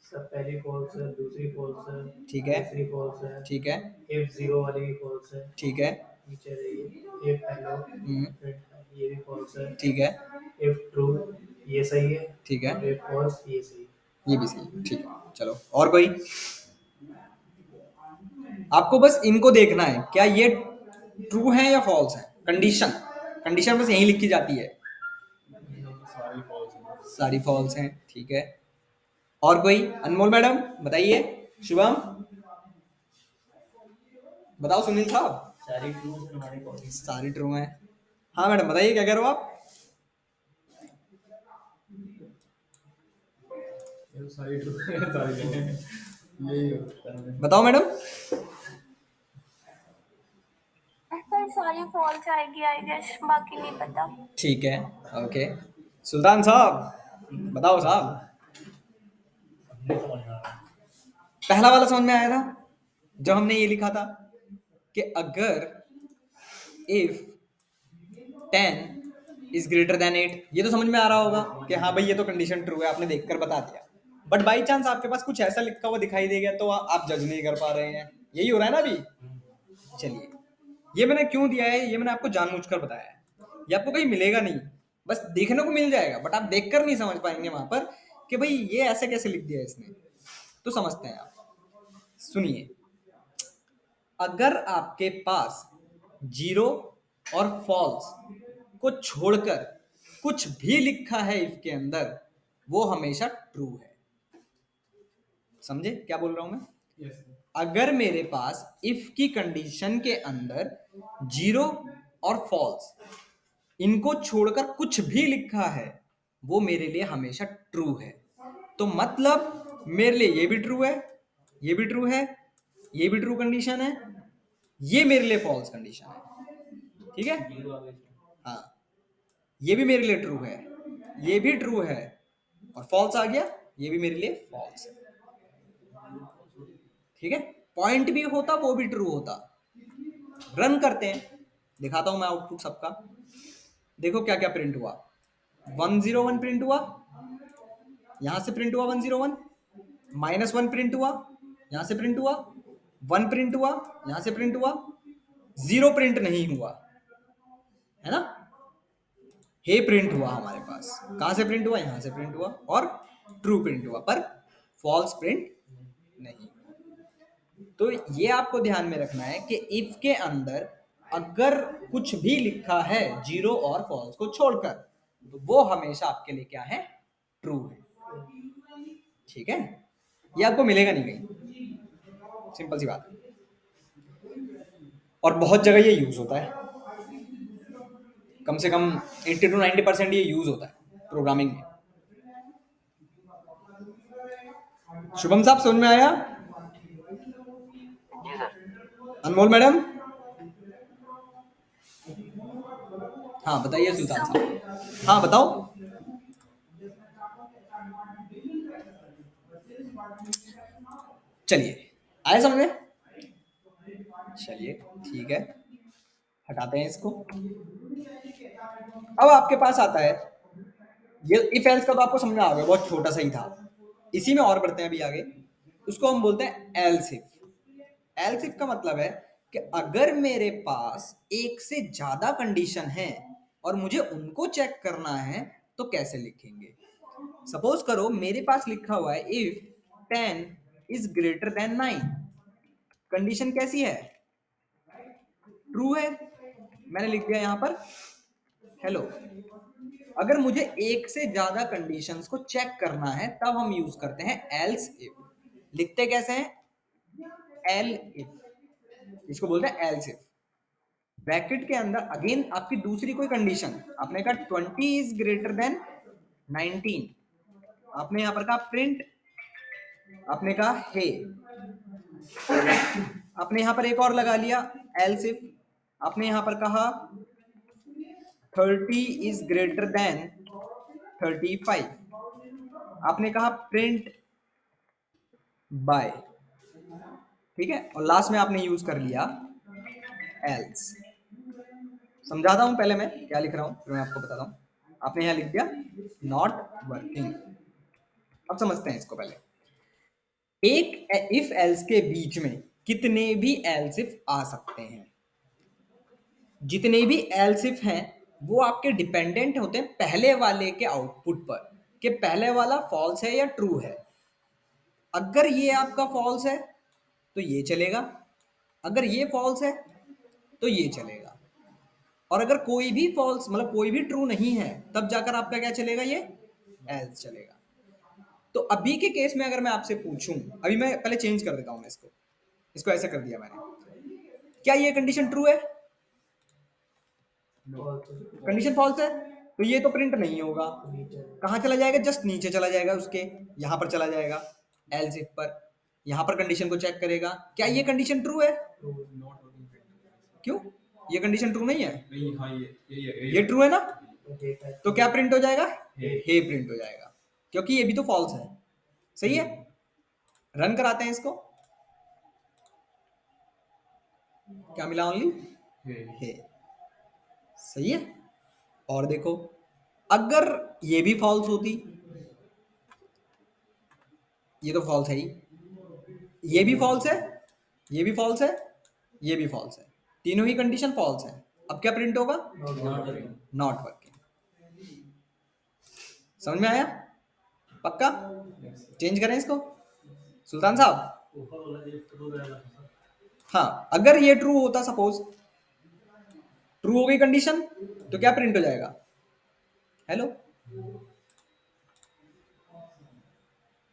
सर पहली फॉल्स है, दूसरी फॉल्स है, ठीक है, तीसरी फॉल्स है, ठीक है, इफ 0 वाली भी फॉल्स है, ठीक है, नीचे रहिए इफ हेलो ये भी फॉल्स है, ठीक है, इफ ट्रू ये सही है, ठीक है, और इफ फॉल्स ये सही है। ये भी सही है। ठीक है, चलो और कोई? आपको बस इनको देखना है क्या ये ट्रू है या फॉल्स है। कंडीशन, कंडीशन बस यही लिखी जाती है, सारी फॉल्स हैं। सारी फॉल्स हैं। ठीक है, और कोई? अनमोल मैडम बताइए, शुभम बताओ, सुनील साहब सारी ट्रू है हमारी फॉल्स। सारी ट्रू है। हाँ मैडम बताइए क्या कह रहे हो आप? ये तो सारी ट्रू है, सारी ट्रू है। यही होता है। बताओ मैडम। सर सारी फॉल्स आएगी आई गेस, बाकी नहीं पता। ठीक है, ओके। सुल्तान साहब बताओ साहब। पहला वाला समझ में आया था जब हमने ये लिखा था कि अगर इफ 10 इज ग्रेटर देन 8, ये तो समझ में आ रहा होगा कि हाँ भाई ये तो कंडीशन ट्रू है, आपने देखकर बता दिया। बट बाई चांस आपके पास कुछ ऐसा लिखा हुआ दिखाई दे गया तो आप जज नहीं कर पा रहे हैं, यही हो रहा है ना अभी। चलिए, ये मैंने क्यों दिया है, ये मैंने आपको जानबूझकर बताया है। ये आपको कहीं मिलेगा नहीं, बस देखने को मिल जाएगा बट आप देखकर नहीं समझ पाएंगे वहां पर कि भाई ये ऐसे कैसे लिख दिया इसने। तो समझते हैं आप, सुनिए। अगर आपके पास जीरो और फॉल्स को छोड़कर कुछ भी लिखा है इफ के अंदर, वो हमेशा ट्रू है। समझे क्या बोल रहा हूं मैं? Yes. अगर मेरे पास इफ की कंडीशन के अंदर जीरो और फॉल्स, इनको छोड़कर कुछ भी लिखा है वो मेरे लिए हमेशा ट्रू है। तो मतलब मेरे लिए ये भी ट्रू है, ये भी ट्रू है, ये भी ट्रू कंडीशन है, ये मेरे लिए फॉल्स कंडीशन है। ठीक है, हाँ, ये भी मेरे लिए ट्रू है, ये भी ट्रू है, और फॉल्स आ गया, ये भी मेरे लिए फॉल्स है। ठीक है, पॉइंट भी होता वो भी ट्रू होता। रन करते हैं, दिखाता हूं मैं आउटपुट सबका। देखो क्या क्या प्रिंट हुआ। 101 प्रिंट हुआ, यहां से प्रिंट हुआ 101, -1 प्रिंट हुआ, यहां से प्रिंट हुआ 1 प्रिंट हुआ, यहां से प्रिंट हुआ 0 प्रिंट नहीं हुआ, है ना। हे प्रिंट हुआ हमारे पास, कहां से प्रिंट हुआ, यहां से प्रिंट हुआ, और ट्रू प्रिंट हुआ, पर फॉल्स प्रिंट नहीं। तो ये आपको ध्यान में रखना है कि इफ के अंदर अगर कुछ भी लिखा है जीरो और फॉल्स को छोड़कर, तो वो हमेशा आपके लिए क्या है, ट्रू है। ठीक है, ये आपको मिलेगा नहीं कहीं, सिंपल सी बात है। और बहुत जगह ये यूज होता है, कम से कम 80 to 90% ये यूज होता है प्रोग्रामिंग में। शुभम साहब समझ में आया? जी सर। अनमोल मैडम, हाँ बताइए सुल्तान साहब, हाँ बताओ। चलिए, आए समझ में? चलिए ठीक है, हटाते हैं इसको। अब आपके पास आता है ये इफ एल्स का, तो आपको समझ में आ गया, बहुत छोटा सा ही था। इसी में और बढ़ते हैं अभी आगे, उसको हम बोलते हैं एल्स इफ। एल्स इफ का मतलब है कि अगर मेरे पास एक से ज्यादा कंडीशन है और मुझे उनको चेक करना है तो कैसे लिखेंगे। सपोज करो मेरे पास लिखा हुआ है if 10 is greater than 9, condition कैसी है, ट्रू है, मैंने लिख दिया यहां पर हेलो। अगर मुझे एक से ज्यादा कंडीशंस को चेक करना है तब हम यूज करते हैं एल्स इफ। लिखते कैसे हैं, एल इफ, इसको बोलते हैं एल्स इफ। ब्रैकेट के अंदर अगेन आपकी दूसरी कोई कंडीशन, आपने कहा 20 इज ग्रेटर देन 19, आपने यहां पर कहा प्रिंट, आपने कहा हे, आपने यहां पर एक और लगा लिया एल्स इफ, आपने यहां पर कहा 30 इज ग्रेटर देन 35, आपने कहा प्रिंट बाय। ठीक है, और लास्ट में आपने यूज कर लिया एल्स। समझाता हूं पहले मैं क्या लिख रहा हूं, फिर मैं आपको बताता हूं। आपने यहां लिख दिया नॉट वर्किंग। अब समझते हैं इसको। पहले एक इफ एल्स के बीच में कितने भी एल्स इफ आ सकते हैं, जितने भी एल्स इफ हैं वो आपके डिपेंडेंट होते हैं पहले वाले के आउटपुट पर, कि पहले वाला फॉल्स है या ट्रू है। अगर ये आपका फॉल्स है तो ये चलेगा, अगर ये फॉल्स है तो ये चलेगा, और अगर कोई भी फॉल्स मतलब कोई भी ट्रू नहीं है तब जाकर आपका क्या चलेगा, ये एल्स चलेगा। तो अभी के केस में अगर मैं आपसे पूछूं, अभी मैं पहले चेंज कर देता हूं, मैं इसको ऐसे कर दिया मैंने, क्या ये कंडीशन ट्रू है, कंडीशन फॉल्स है, तो ये तो प्रिंट नहीं होगा, कहां चला जाएगा, जस्ट नीचे चला जाएगा उसके, यहां पर चला जाएगा एल्स इफ पर, यहां पर कंडीशन को चेक करेगा, क्या ये कंडीशन ट्रू है, क्यों, ये कंडीशन ट्रू नहीं है, नहीं, हाँ ये ट्रू है ना, तो क्या प्रिंट हो जाएगा, हे प्रिंट हो जाएगा, क्योंकि ये भी तो फॉल्स है। सही है, रन कराते हैं इसको, क्या मिला, ओनली हे। सही है, और देखो अगर ये भी फॉल्स होती, ये तो फॉल्स है ही, ये भी फॉल्स है, ये भी फॉल्स है, ये भी फॉल्स है, तीनों ही कंडीशन फॉल्स है। अब क्या प्रिंट होगा, नॉट वर्किंग। समझ में आया, पक्का, चेंज करें इसको सुल्तान साहब। हाँ, अगर ये ट्रू होता, सपोज ट्रू हो गई कंडीशन, तो क्या प्रिंट हो जाएगा, हेलो।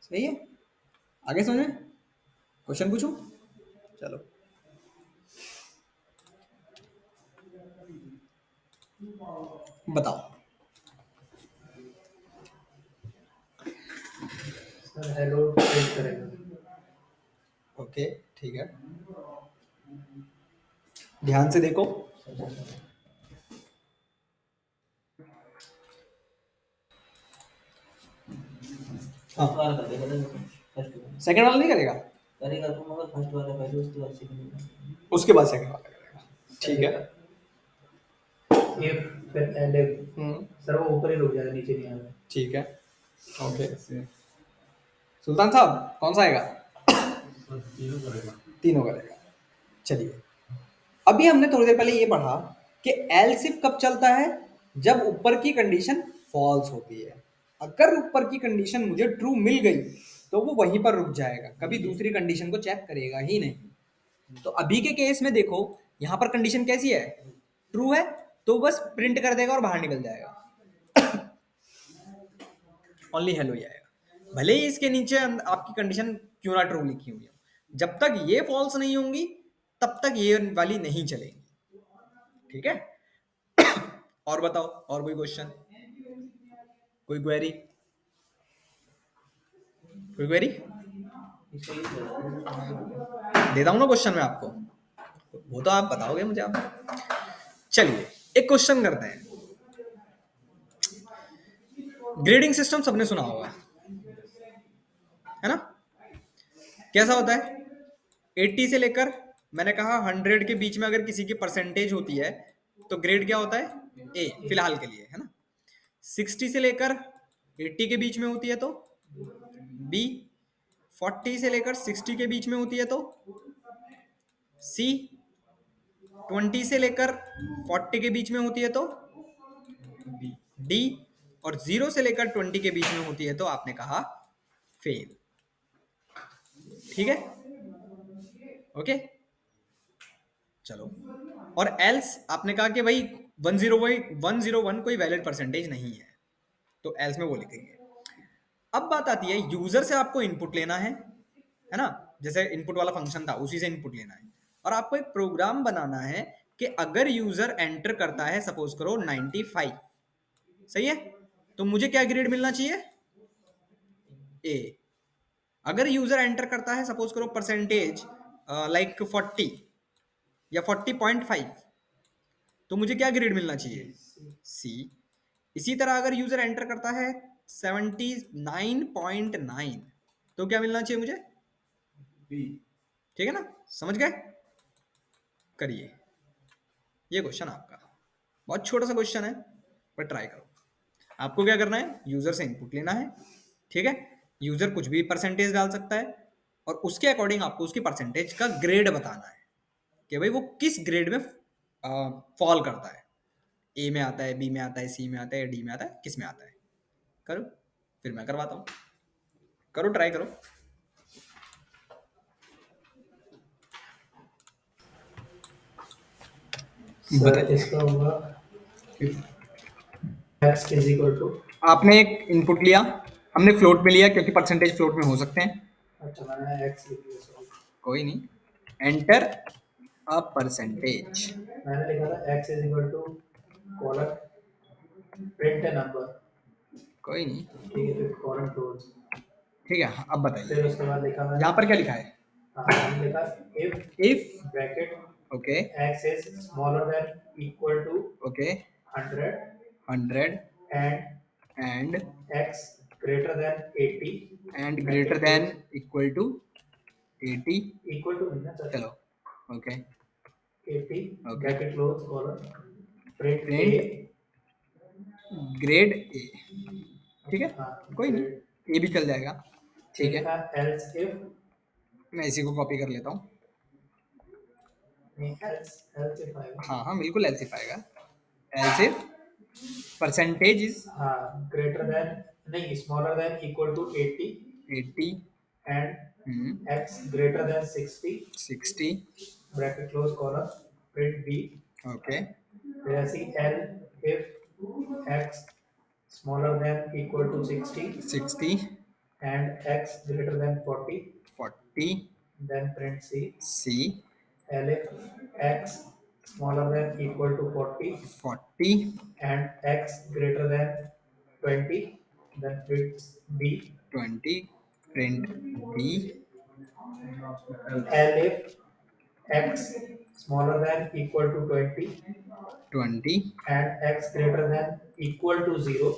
सही है, आगे समझ में, क्वेश्चन पूछूं, चलो। बताओ। सर हेलो प्रिंट करेगा। ओके ठीक है, ध्यान से देखो। हाँ, सेकंड वाला नहीं करेगा, करेगा तो मगर फर्स्ट वाला पहले उसके बाद सेकंड उसके बाद सेकंड वाला करेगा। ठीक है। इफ फिर एलिफ हम्म, सर वो ऊपर ही रुक जाएगा, नीचे नहीं आएगा। ठीक है। ओके, सुल्तान साहब कौन सा आएगा? तीनों करेगा। चलिए, अभी हमने थोड़ी देर पहले ये पढ़ा कि एल्स इफ कब चलता है, जब ऊपर की कंडीशन फॉल्स होती है। अगर ऊपर की कंडीशन मुझे ट्रू मिल गई तो वो वहीं पर रुक जाएगा, कभी दूसरी कंडीशन को चेक करेगा ही नहीं। तो अभी के केस में देखो, यहां पर कंडीशन कैसी है, ट्रू है, तो बस प्रिंट कर देगा और बाहर निकल जाएगा, ओनली हेलो ही आएगा। भले ही इसके नीचे आपकी कंडीशन क्यों ना ट्रू लिखी हुई हो, जब तक ये फॉल्स नहीं होंगी तब तक ये वाली नहीं चलेगी। ठीक है। और बताओ, और कोई क्वेश्चन, कोई क्वेरी, कोई क्वेरी? देता हूं ना क्वेश्चन मैं आपको, वो तो आप बताओगे मुझे। आप चलिए एक क्वेश्चन करते हैं। ग्रेडिंग सिस्टम सबने सुना होगा, है ना? कैसा होता है? 80 से लेकर, मैंने कहा 100 के बीच में अगर किसी की परसेंटेज होती है तो ग्रेड क्या होता है? ए, फिलहाल के लिए, है ना? 60 से लेकर 80 के बीच में होती है तो बी, 40 से लेकर 60 के बीच में होती है तो सी, 20 से लेकर 40 के बीच में होती है तो डी, और 0 से लेकर 20 के बीच में होती है तो आपने कहा फेल। ठीक है, ओके। चलो, और एल्स आपने कहा कि भाई 101 कोई वैलिड परसेंटेज नहीं है, तो एल्स में वो लिखेंगे। अब बात आती है, यूजर से आपको इनपुट लेना है ना? जैसे इनपुट वाला फंक्शन था, उसी से इनपुट लेना है, और आपको एक प्रोग्राम बनाना है कि अगर यूजर एंटर करता है, सपोज करो 95, सही है, तो मुझे क्या ग्रेड मिलना चाहिए? ए। अगर यूजर एंटर करता है, सपोज करो परसेंटेज लाइक 40 या 40.5, तो मुझे क्या ग्रेड मिलना चाहिए? सी। इसी तरह अगर यूजर एंटर करता है 79.9, तो क्या मिलना चाहिए मुझे? बी। ठीक है ना, समझ गए? करिए, ये क्वेश्चन आपका बहुत छोटा सा क्वेश्चन है, पर ट्राई करो। आपको क्या करना है? यूजर से इनपुट लेना है, ठीक है? यूजर कुछ भी परसेंटेज डाल सकता है, और उसके अकॉर्डिंग आपको उसकी परसेंटेज का ग्रेड बताना है कि भाई वो किस ग्रेड में फॉल करता है। ए में आता है, बी में आता है, सी में आता है, डी में आता है, किस में आता है? करो, फिर मैं करवाता हूँ। करो, ट्राई करो। सर इसका होगा x इज इक्वल टू, आपने एक इनपुट लिया, हमने फ्लोट में लिया क्योंकि परसेंटेज फ्लोट में हो सकते हैं। अच्छा मैंने x लिख दिया, सॉरी कोई नहीं, एंटर अ परसेंटेज। मैंने लिखा था x is equal to colon print A number, कोई नहीं, ठीक है, फिर कॉलन क्लोज, ठीक है। अब बताइए, फिर उसके बाद लिखा मैंने, यहाँ पर क्या लिखा है? मैंने लिखा if if, bracket okay, x is smaller than equal to okay, 100 100 and and x greater than 80 greater than equal to 80। equal to नहीं ना सर, चलो, okay, 80 Okay. bracket close colon print Print a, grade A, ठीक है, हाँ कोई नहीं, ए भी चल जाएगा, ठीक है। लिखा else if, मैं इसी को कॉपी कर लेता हूँ। नहीं else if आएगा, हाँ हाँ बिल्कुल, एल्सिफ आएगा। एल्सिफ परसेंटेज इज हाँ greater than नहीं smaller than equal to 80 80, and x greater than 60 60, bracket close colon print b, okay, फिर ऐसे l if x smaller than equal to 60 60, and x greater than 40, 40, then print c, C, l if x smaller than equal to 40 40 and x greater than 20, then print b. 20 print b. L if x smaller than equal to 20 20 and x greater than equal to 0,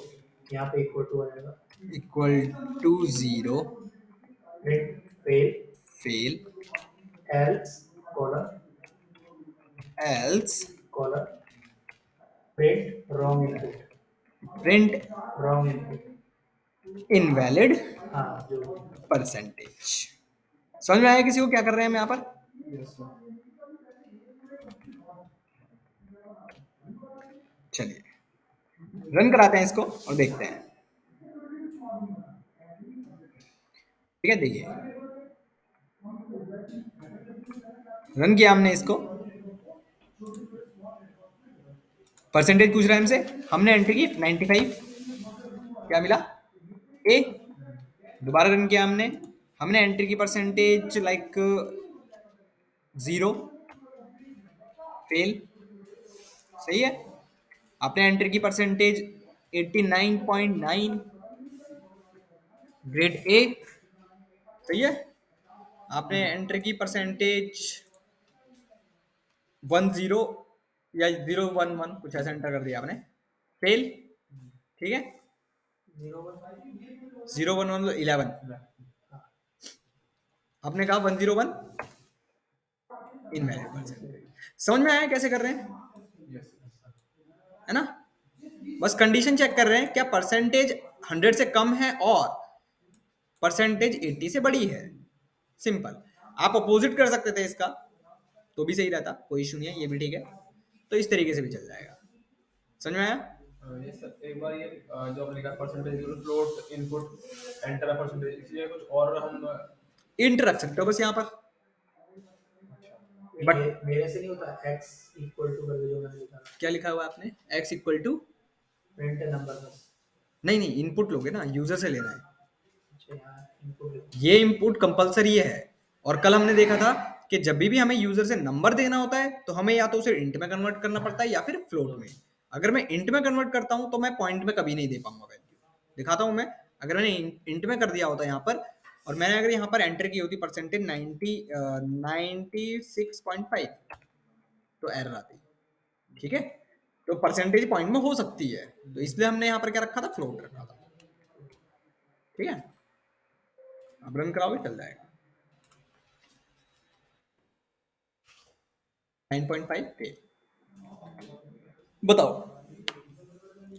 यहाँ पे equal to आएगा, equal to 0, print fail. fail. Else colon Else colon print wrong input. print Wrong input. invalid हाँ जो percentage. समझ में आया किसी को क्या कर रहे हैं हम यहाँ पर? चलिए रन कराते हैं इसको और देखते हैं। ठीक है, देखिए रन किया हमने इसको, परसेंटेज पूछ रहा है हमसे, हमने एंट्री की 95, क्या मिला ए। दोबारा रन किया हमने एंट्री की परसेंटेज लाइक 0, फेल। सही है। आपने एंट्री की परसेंटेज 89.9, ग्रेड ए। सही है। आपने एंट्री की परसेंटेज 10 या 011 कुछ ऐसा एंटर कर दिया आपने, फेल। ठीक है, 011 11 आपने कहा 101 इनवैलिड परसेंटेज। समझ में आया कैसे कर रहे हैं, है ना? बस कंडीशन चेक कर रहे हैं क्या परसेंटेज 100 से कम है और परसेंटेज 80 से बड़ी है। सिंपल। आप अपोजिट कर सकते थे इसका तो भी सही रहता, कोई इशू नहीं है, ये भी ठीक है। तो इस तरीके से भी चल जाएगा। समझ में आया? ये सर एक बार ये जो हमने कहा percentage float input enter percentage, इसलिए कुछ और हम इंट रख सकते हो बस यहाँ पर। But- मेरे से नहीं होता, x equal to करके जो मैंने लिखा था, क्या लिखा हुआ है आपने? x equal to, print number बस। नहीं इनपुट लोगे ना, यूजर से लेना है। अच्छा यहाँ इनपुट लिखा, ये इनपुट कंपलसरी है। और कल हमने देखा था कि जब भी हमें यूजर से नंबर देना होता है तो हमें या तो उसे इंट में कन्वर्ट करना पड़ता है या फिर फ्लोट में। अगर मैं इंट में कन्वर्ट करता हूं तो मैं पॉइंट में कभी नहीं दे पाऊंगा वैल्यू। दिखाता हूं मैं, अगर मैंने इंट में कर दिया होता यहाँ पर और मैंने अगर यहाँ पर एंटर की होती परसेंटेज 96.5 तो एरर आती। ठीक है, तो परसेंटेज पॉइंट में हो सकती है, तो इसलिए हमने यहाँ पर क्या रखा था, फ्लोट रखा था। ठीक है, अब रन कराओगे चल जाएगा। 9.5 फेल। बताओ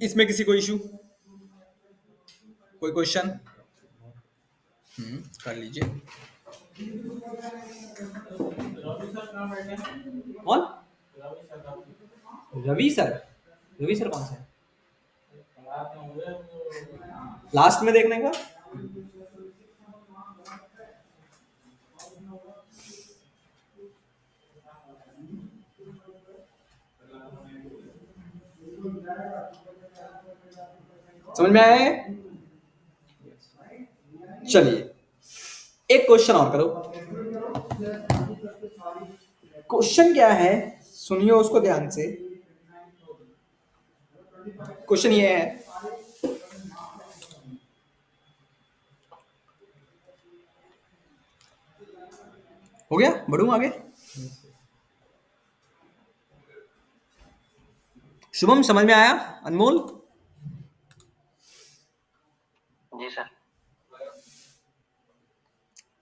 इसमें किसी को इशू, कोई क्वेश्चन? कर लीजिए। कौन? रवि सर। रवि सर कौन सा है? लास्ट में देखने का। समझ में आया है? चलिए एक क्वेश्चन और करो। क्वेश्चन क्या है सुनिए उसको ध्यान से। क्वेश्चन ये है, हो गया, बढ़ूं आगे। शुभम समझ में आया? अनमोल? जी सर।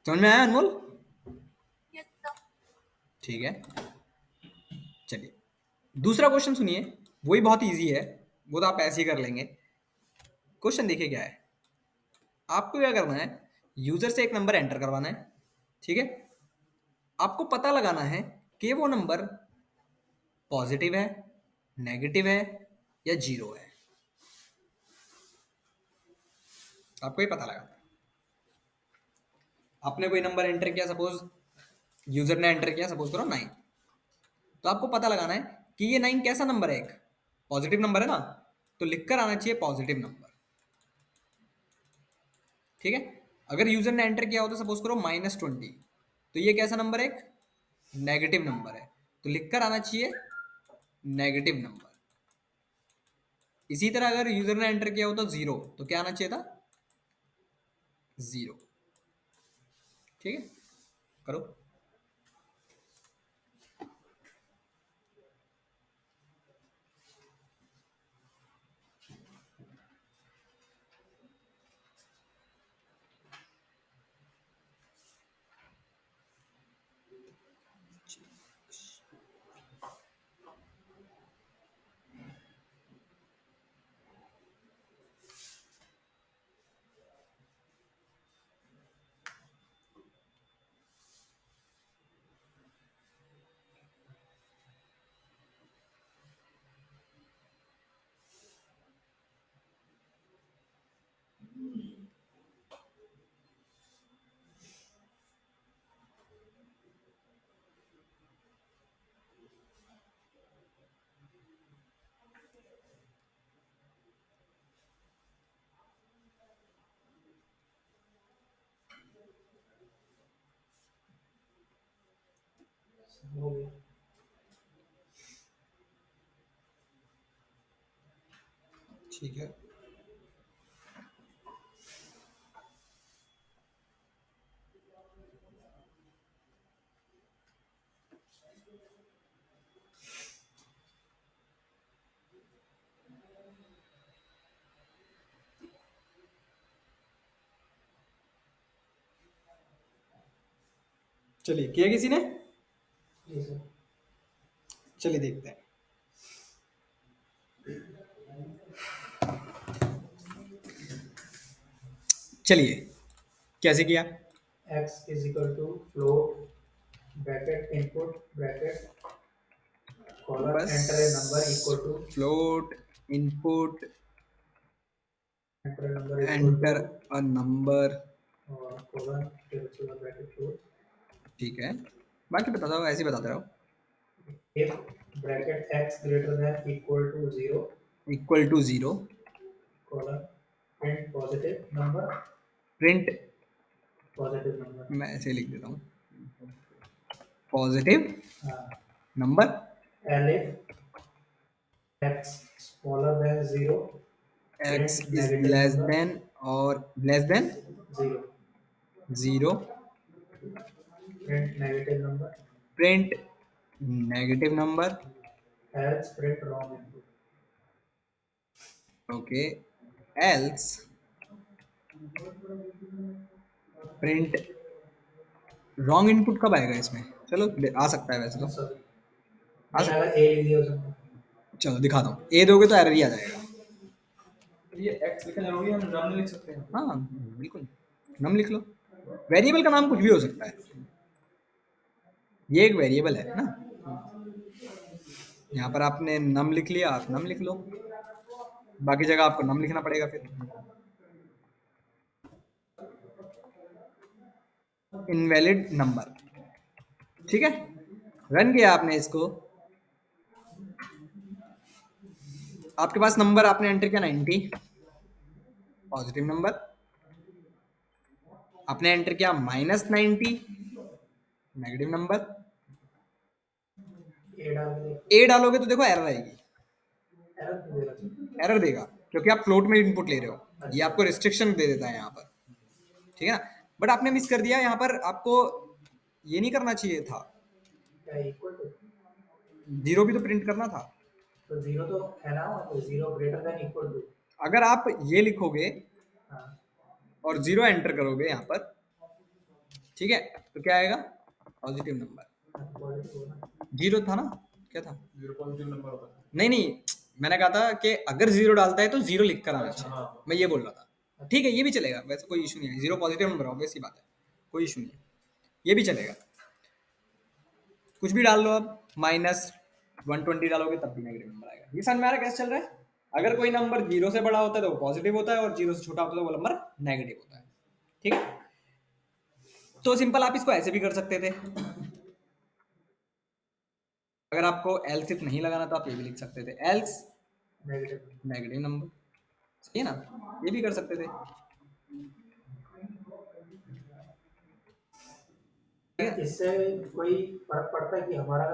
समझ में आया अनमोल? Yes, sir. ठीक है, चलिए दूसरा क्वेश्चन सुनिए, वही बहुत इजी है, वो तो आप ऐसे ही कर लेंगे। क्वेश्चन देखिए क्या है। आपको क्या करना है, यूजर से एक नंबर एंटर करवाना है। ठीक है, आपको पता लगाना है कि वो नंबर पॉजिटिव है, नेगेटिव है या जीरो है। आपको ये पता लगाना है। आपने कोई नंबर एंटर किया, सपोज यूजर ने एंटर किया सपोज करो 9, तो आपको पता लगाना है कि ये 9 कैसा नंबर है, एक पॉजिटिव नंबर है ना, तो लिखकर आना चाहिए पॉजिटिव नंबर। ठीक है, अगर यूजर ने एंटर किया हो तो सपोज करो -20, तो ये कैसा नंबर है, एक नेगेटिव नंबर है, तो लिखकर आना चाहिए नेगेटिव नंबर। इसी तरह अगर यूजर ने एंटर किया होता 0 तो क्या आना चाहिए था 0। ठीक है, करो। हो गया। ठीक है, चलिए किया किसी ने? जी सर। चलिए देखते हैं। चलिए कैसे किया? x is equal to float bracket input bracket colon बस enter a number equal to float input enter a number equal enter to a number. और कॉलम फिर उसके बाद ब्रैकेट क्लोज। ठीक है, बाकी बता दो, ऐसे ही बताते रहो। if bracket x greater than equal to 0 equal to 0 colon print print, positive number मैं ऐसे लिख देता हूँ पॉजिटिव हाँ number. and if x smaller than 0 x print is negative less number than और less than 0 0 print negative number print negative number. else print wrong input okay, else print wrong input कब आएगा इसमें? चलो आ सकता है वैसे तो, sorry आ नहीं सकता अगर a लिख दिया उसमें है। चलो दिखाता हूँ, ए दोगे तो एरर ही आ जाएगा। ये x लिखना जरूरी है, हम नम नहीं लिख सकते हैं। हाँ बिल्कुल, नम लिख लो। वेरिएबल का नाम कुछ भी हो सकता है, ये एक वेरिएबल है ना। यहाँ पर आपने नम लिख लिया, आप नम लिख लो, बाकी जगह आपको नम लिखना पड़ेगा फिर। इनवैलिड नंबर, ठीक है, रन किया आपने इसको, आपके पास नंबर आपने एंटर किया 90, पॉजिटिव नंबर। आपने एंटर किया -90, नेगेटिव नंबर। a डाल के ए डालोगे तो देखो एरर आएगी, एरर क्यों दे रहा एरर देगा क्योंकि आप फ्लोट में इनपुट ले रहे हो, ये आपको रिस्ट्रिक्शन दे देता है यहाँ पर, ठीक है ना। बट आपने मिस कर दिया, यहाँ पर आपको ये नहीं करना चाहिए था, क्या इक्वल टू 0 भी तो प्रिंट करना था। तो 0 तो है ना तो 0 ग्रेटर देन इक्वल टू अगर आप ये लिखोगे हाँ और 0 एंटर करोगे यहाँ पर, ठीक है, तो क्या आएगा पॉजिटिव नंबर। पॉजिटिव होना 0 था ना, क्या था? 0 पॉजिटिव नंबर होता है। नहीं नहीं, मैंने कहा था कि अगर 0 डालता है तो 0 लिख कर आना अच्छा, चाहिए, हाँ। मैं ये बोल रहा था। ठीक है, ये भी चलेगा, वैसे कोई इशू नहीं है, 0 पॉजिटिव नंबर ऑब्वियस ही बात है, कोई इशू नहीं है, ये भी चलेगा। कुछ भी डाल लो, अब -120 डालोगे तब भी नेगेटिव नंबर आएगा। ये समझ में आ रहा है कैसे चल रहा है? अगर कोई नंबर 0 से बड़ा होता है तो वो पॉजिटिव होता है, और 0 से छोटा होता है तो वो नंबर नेगेटिव होता है, ठीक है। तो सिंपल आप इसको ऐसे भी कर सकते थे, अगर आपको एल्स इफ नहीं लगाना तो आप ये भी लिख सकते थे, एल्स नेगेटिव नेगेटिव नंबर, सही है ना, ये भी कर सकते थे। है? इससे कोई फर्क पड़ता है कि हमारा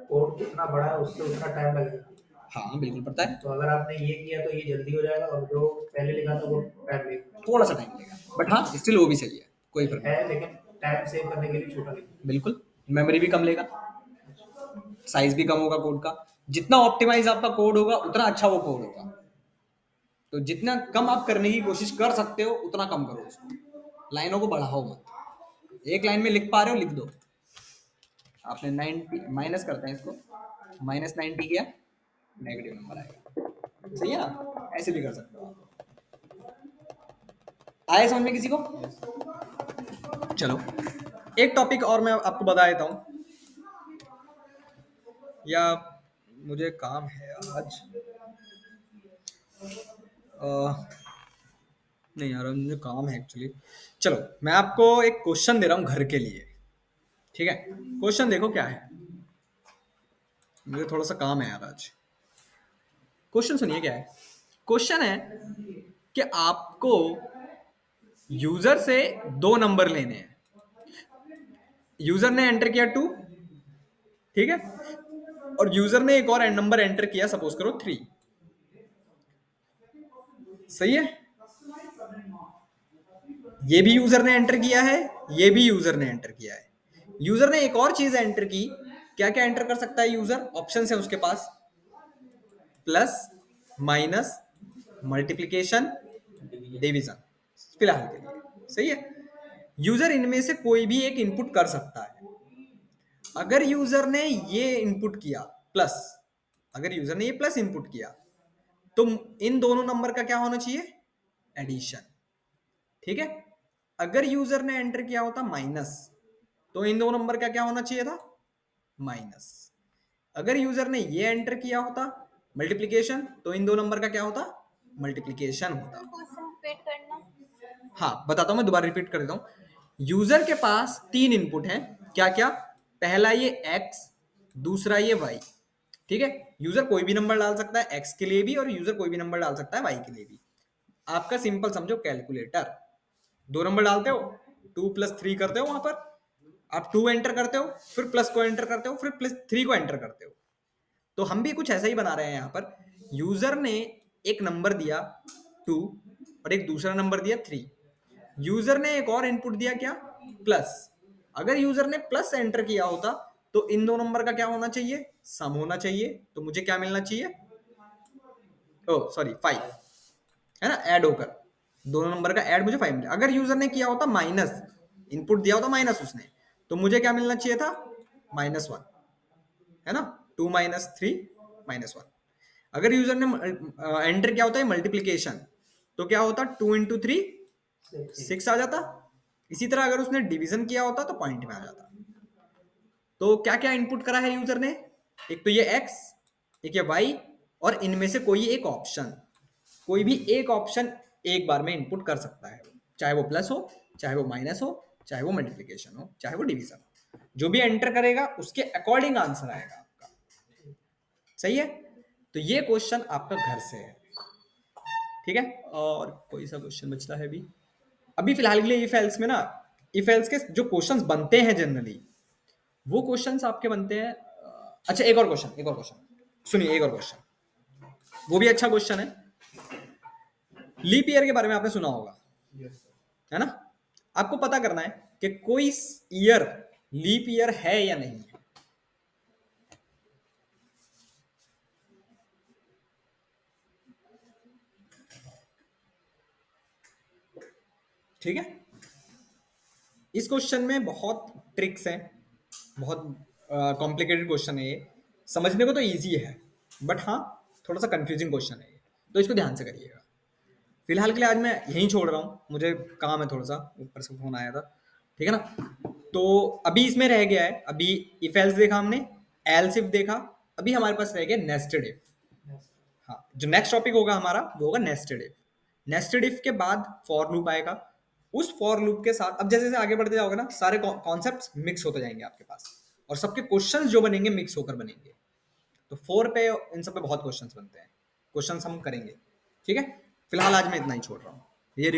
कोड कितना बड़ा है, उससे उतना टाइम लगेगा? हाँ बिल्कुल पड़ता है, तो अगर आपने ये किया तो ये जल्दी हो जाएगा, और जो पहले लिखा था वो टाइम लगेगा। थोड़ा सा टाइम लगेगा, बट हाँ स्टिल वो भी सही है, कोई फर्क नहीं। है, लेकिन टाइम सेव करने के लिए छोटा लिखा। बिल्कुल, मेमोरी भी कम लेगा, साइज भी कम होगा कोड का। जितना ऑप्टिमाइज आपका कोड होगा उतना अच्छा वो कोड होगा। तो जितना कम आप करने की कोशिश कर सकते हो उतना कम करो उसको, लाइनों को बढ़ाओ मत। एक लाइन में लिख पा रहे हो लिख दो। आपने 90 माइनस करते हैं इसको, -90 किया, नेगेटिव नंबर आएगा। सही है ना, ऐसे भी कर सकते हो आप। आए समझ में किसी को? चलो एक टॉपिक और मैं आपको बता देता हूँ, या मुझे काम है आज। नहीं यार मुझे काम है एक्चुअली। चलो मैं आपको एक क्वेश्चन दे रहा हूँ घर के लिए, ठीक है? क्वेश्चन देखो क्या है, मुझे थोड़ा सा काम है यार आज। क्वेश्चन सुनिए क्या है। क्वेश्चन है कि आपको यूजर से 2 नंबर लेने हैं। यूजर ने एंटर किया 2, ठीक है, और यूजर ने एक और नंबर एंटर किया, सपोज करो 3। सही है? ये भी यूजर ने एंटर किया है, ये भी यूजर ने एंटर किया है। यूजर ने एक और चीज एंटर की, क्या क्या एंटर कर सकता है यूजर? ऑप्शन है उसके पास, प्लस, माइनस, मल्टीप्लीकेशन, डिवीजन, फिलहाल के लिए। सही है? यूजर इनमें से कोई भी एक इनपुट कर सकता है। अगर यूजर ने ये इनपुट किया प्लस, अगर यूजर ने ये प्लस इनपुट किया, तो इन दोनों नंबर का क्या होना चाहिए? एडिशन। ठीक है? अगर यूजर ने एंटर किया होता माइनस, तो इन दो नंबर का क्या होना चाहिए था? माइनस। अगर यूजर ने ये एंटर किया होता मल्टीप्लीकेशन, तो इन दो नंबर का क्या होता? मल्टीप्लीकेशन होता। क्वेश्चन रिपीट करना। हाँ बताता हूं, मैं दोबारा रिपीट कर देता हूं। यूजर के पास 3 इनपुट हैं, क्या क्या? पहला ये x, दूसरा ये y। ठीक है? यूजर कोई भी नंबर डाल सकता है x के लिए भी, और यूजर कोई भी नंबर डाल सकता है y के लिए भी। आपका सिंपल समझो कैलकुलेटर, 2 नंबर डालते हो, 2 + 3 करते हो, वहां पर आप 2 एंटर करते हो, फिर प्लस को एंटर करते हो, फिर प्लस 3 को एंटर करते हो। तो हम भी कुछ ऐसा ही बना रहे हैं यहाँ पर। यूजर ने एक नंबर दिया 2 और एक दूसरा नंबर दिया 3। यूजर ने एक और इनपुट दिया क्या? प्लस। अगर यूजर ने प्लस एंटर किया होता, तो इन दो नंबर का क्या होना चाहिए? सम होना चाहिए। तो मुझे क्या मिलना चाहिए? ओ सॉरी 5, है ना, ऐड होकर दोनों नंबर का ऐड मुझे 5 मिला। अगर यूजर ने किया होता माइनस, इनपुट दिया होता माइनस उसने, तो मुझे क्या मिलना चाहिए था? -1, है ना, 2 - 3 -1। अगर यूजर ने एंटर किया होता है मल्टीप्लीकेशन, तो क्या होता? 2 × 3 6 आ जाता। इसी तरह अगर उसने डिवीजन किया होता तो पॉइंट में आ जाता। तो क्या क्या इनपुट करा है यूजर ने? एक तो ये x, एक ये y, और इनमें से कोई एक ऑप्शन, कोई भी एक ऑप्शन एक बार में इनपुट कर सकता है, चाहे वो प्लस हो, चाहे वो माइनस हो, चाहे वो मल्टीप्लीकेशन हो, चाहे वो डिवीजन हो। जो भी एंटर करेगा उसके अकॉर्डिंग आंसर आएगा आपका। सही है? तो ये क्वेश्चन आपका घर से है, ठीक है? और कोई सा क्वेश्चन बचता है अभी? अभी फिलहाल के लिए इफ एल्स में ना, इफ एल्स के जो क्वेश्चंस बनते हैं जनरली, वो क्वेश्चंस आपके बनते हैं। अच्छा एक और क्वेश्चन सुनिए, एक और क्वेश्चन, वो भी अच्छा क्वेश्चन है। लीप ईयर के बारे में आपने सुना होगा, है ना? आपको पता करना है कि कोई ईयर लीप ईयर है या नहीं है। ठीक है? इस क्वेश्चन में बहुत ट्रिक्स हैं, बहुत कॉम्प्लिकेटेड क्वेश्चन है ये। समझने को तो इजी है, बट हाँ थोड़ा सा कंफ्यूजिंग क्वेश्चन है ये, तो इसको ध्यान से करिएगा। फिलहाल के लिए आज मैं यहीं छोड़ रहा हूँ, मुझे काम है थोड़ा सा, ऊपर से फोन आया था, ठीक है ना? तो अभी इसमें रह गया है, अभी इफ एल्स देखा हमने, एल्स इफ देखा, अभी हमारे पास रह गया नेस्टेड इफ। हाँ, जो नेक्स्ट टॉपिक होगा हमारा वो होगा नेस्टेड इफ। नेस्टेड इफ के बाद फॉर लूप आएगा। उस फॉर लूप के साथ अब जैसे जैसे आगे बढ़ते जाओगे ना, सारे कॉन्सेप्ट्स मिक्स होते जाएंगे आपके पास, और सबके क्वेश्चंस जो बनेंगे मिक्स होकर बनेंगे। तो 4 पे इन सब पे बहुत क्वेश्चंस बनते हैं, क्वेश्चंस हम करेंगे, ठीक है? फिलहाल आज मैं इतना ही छोड़ रहा हूँ।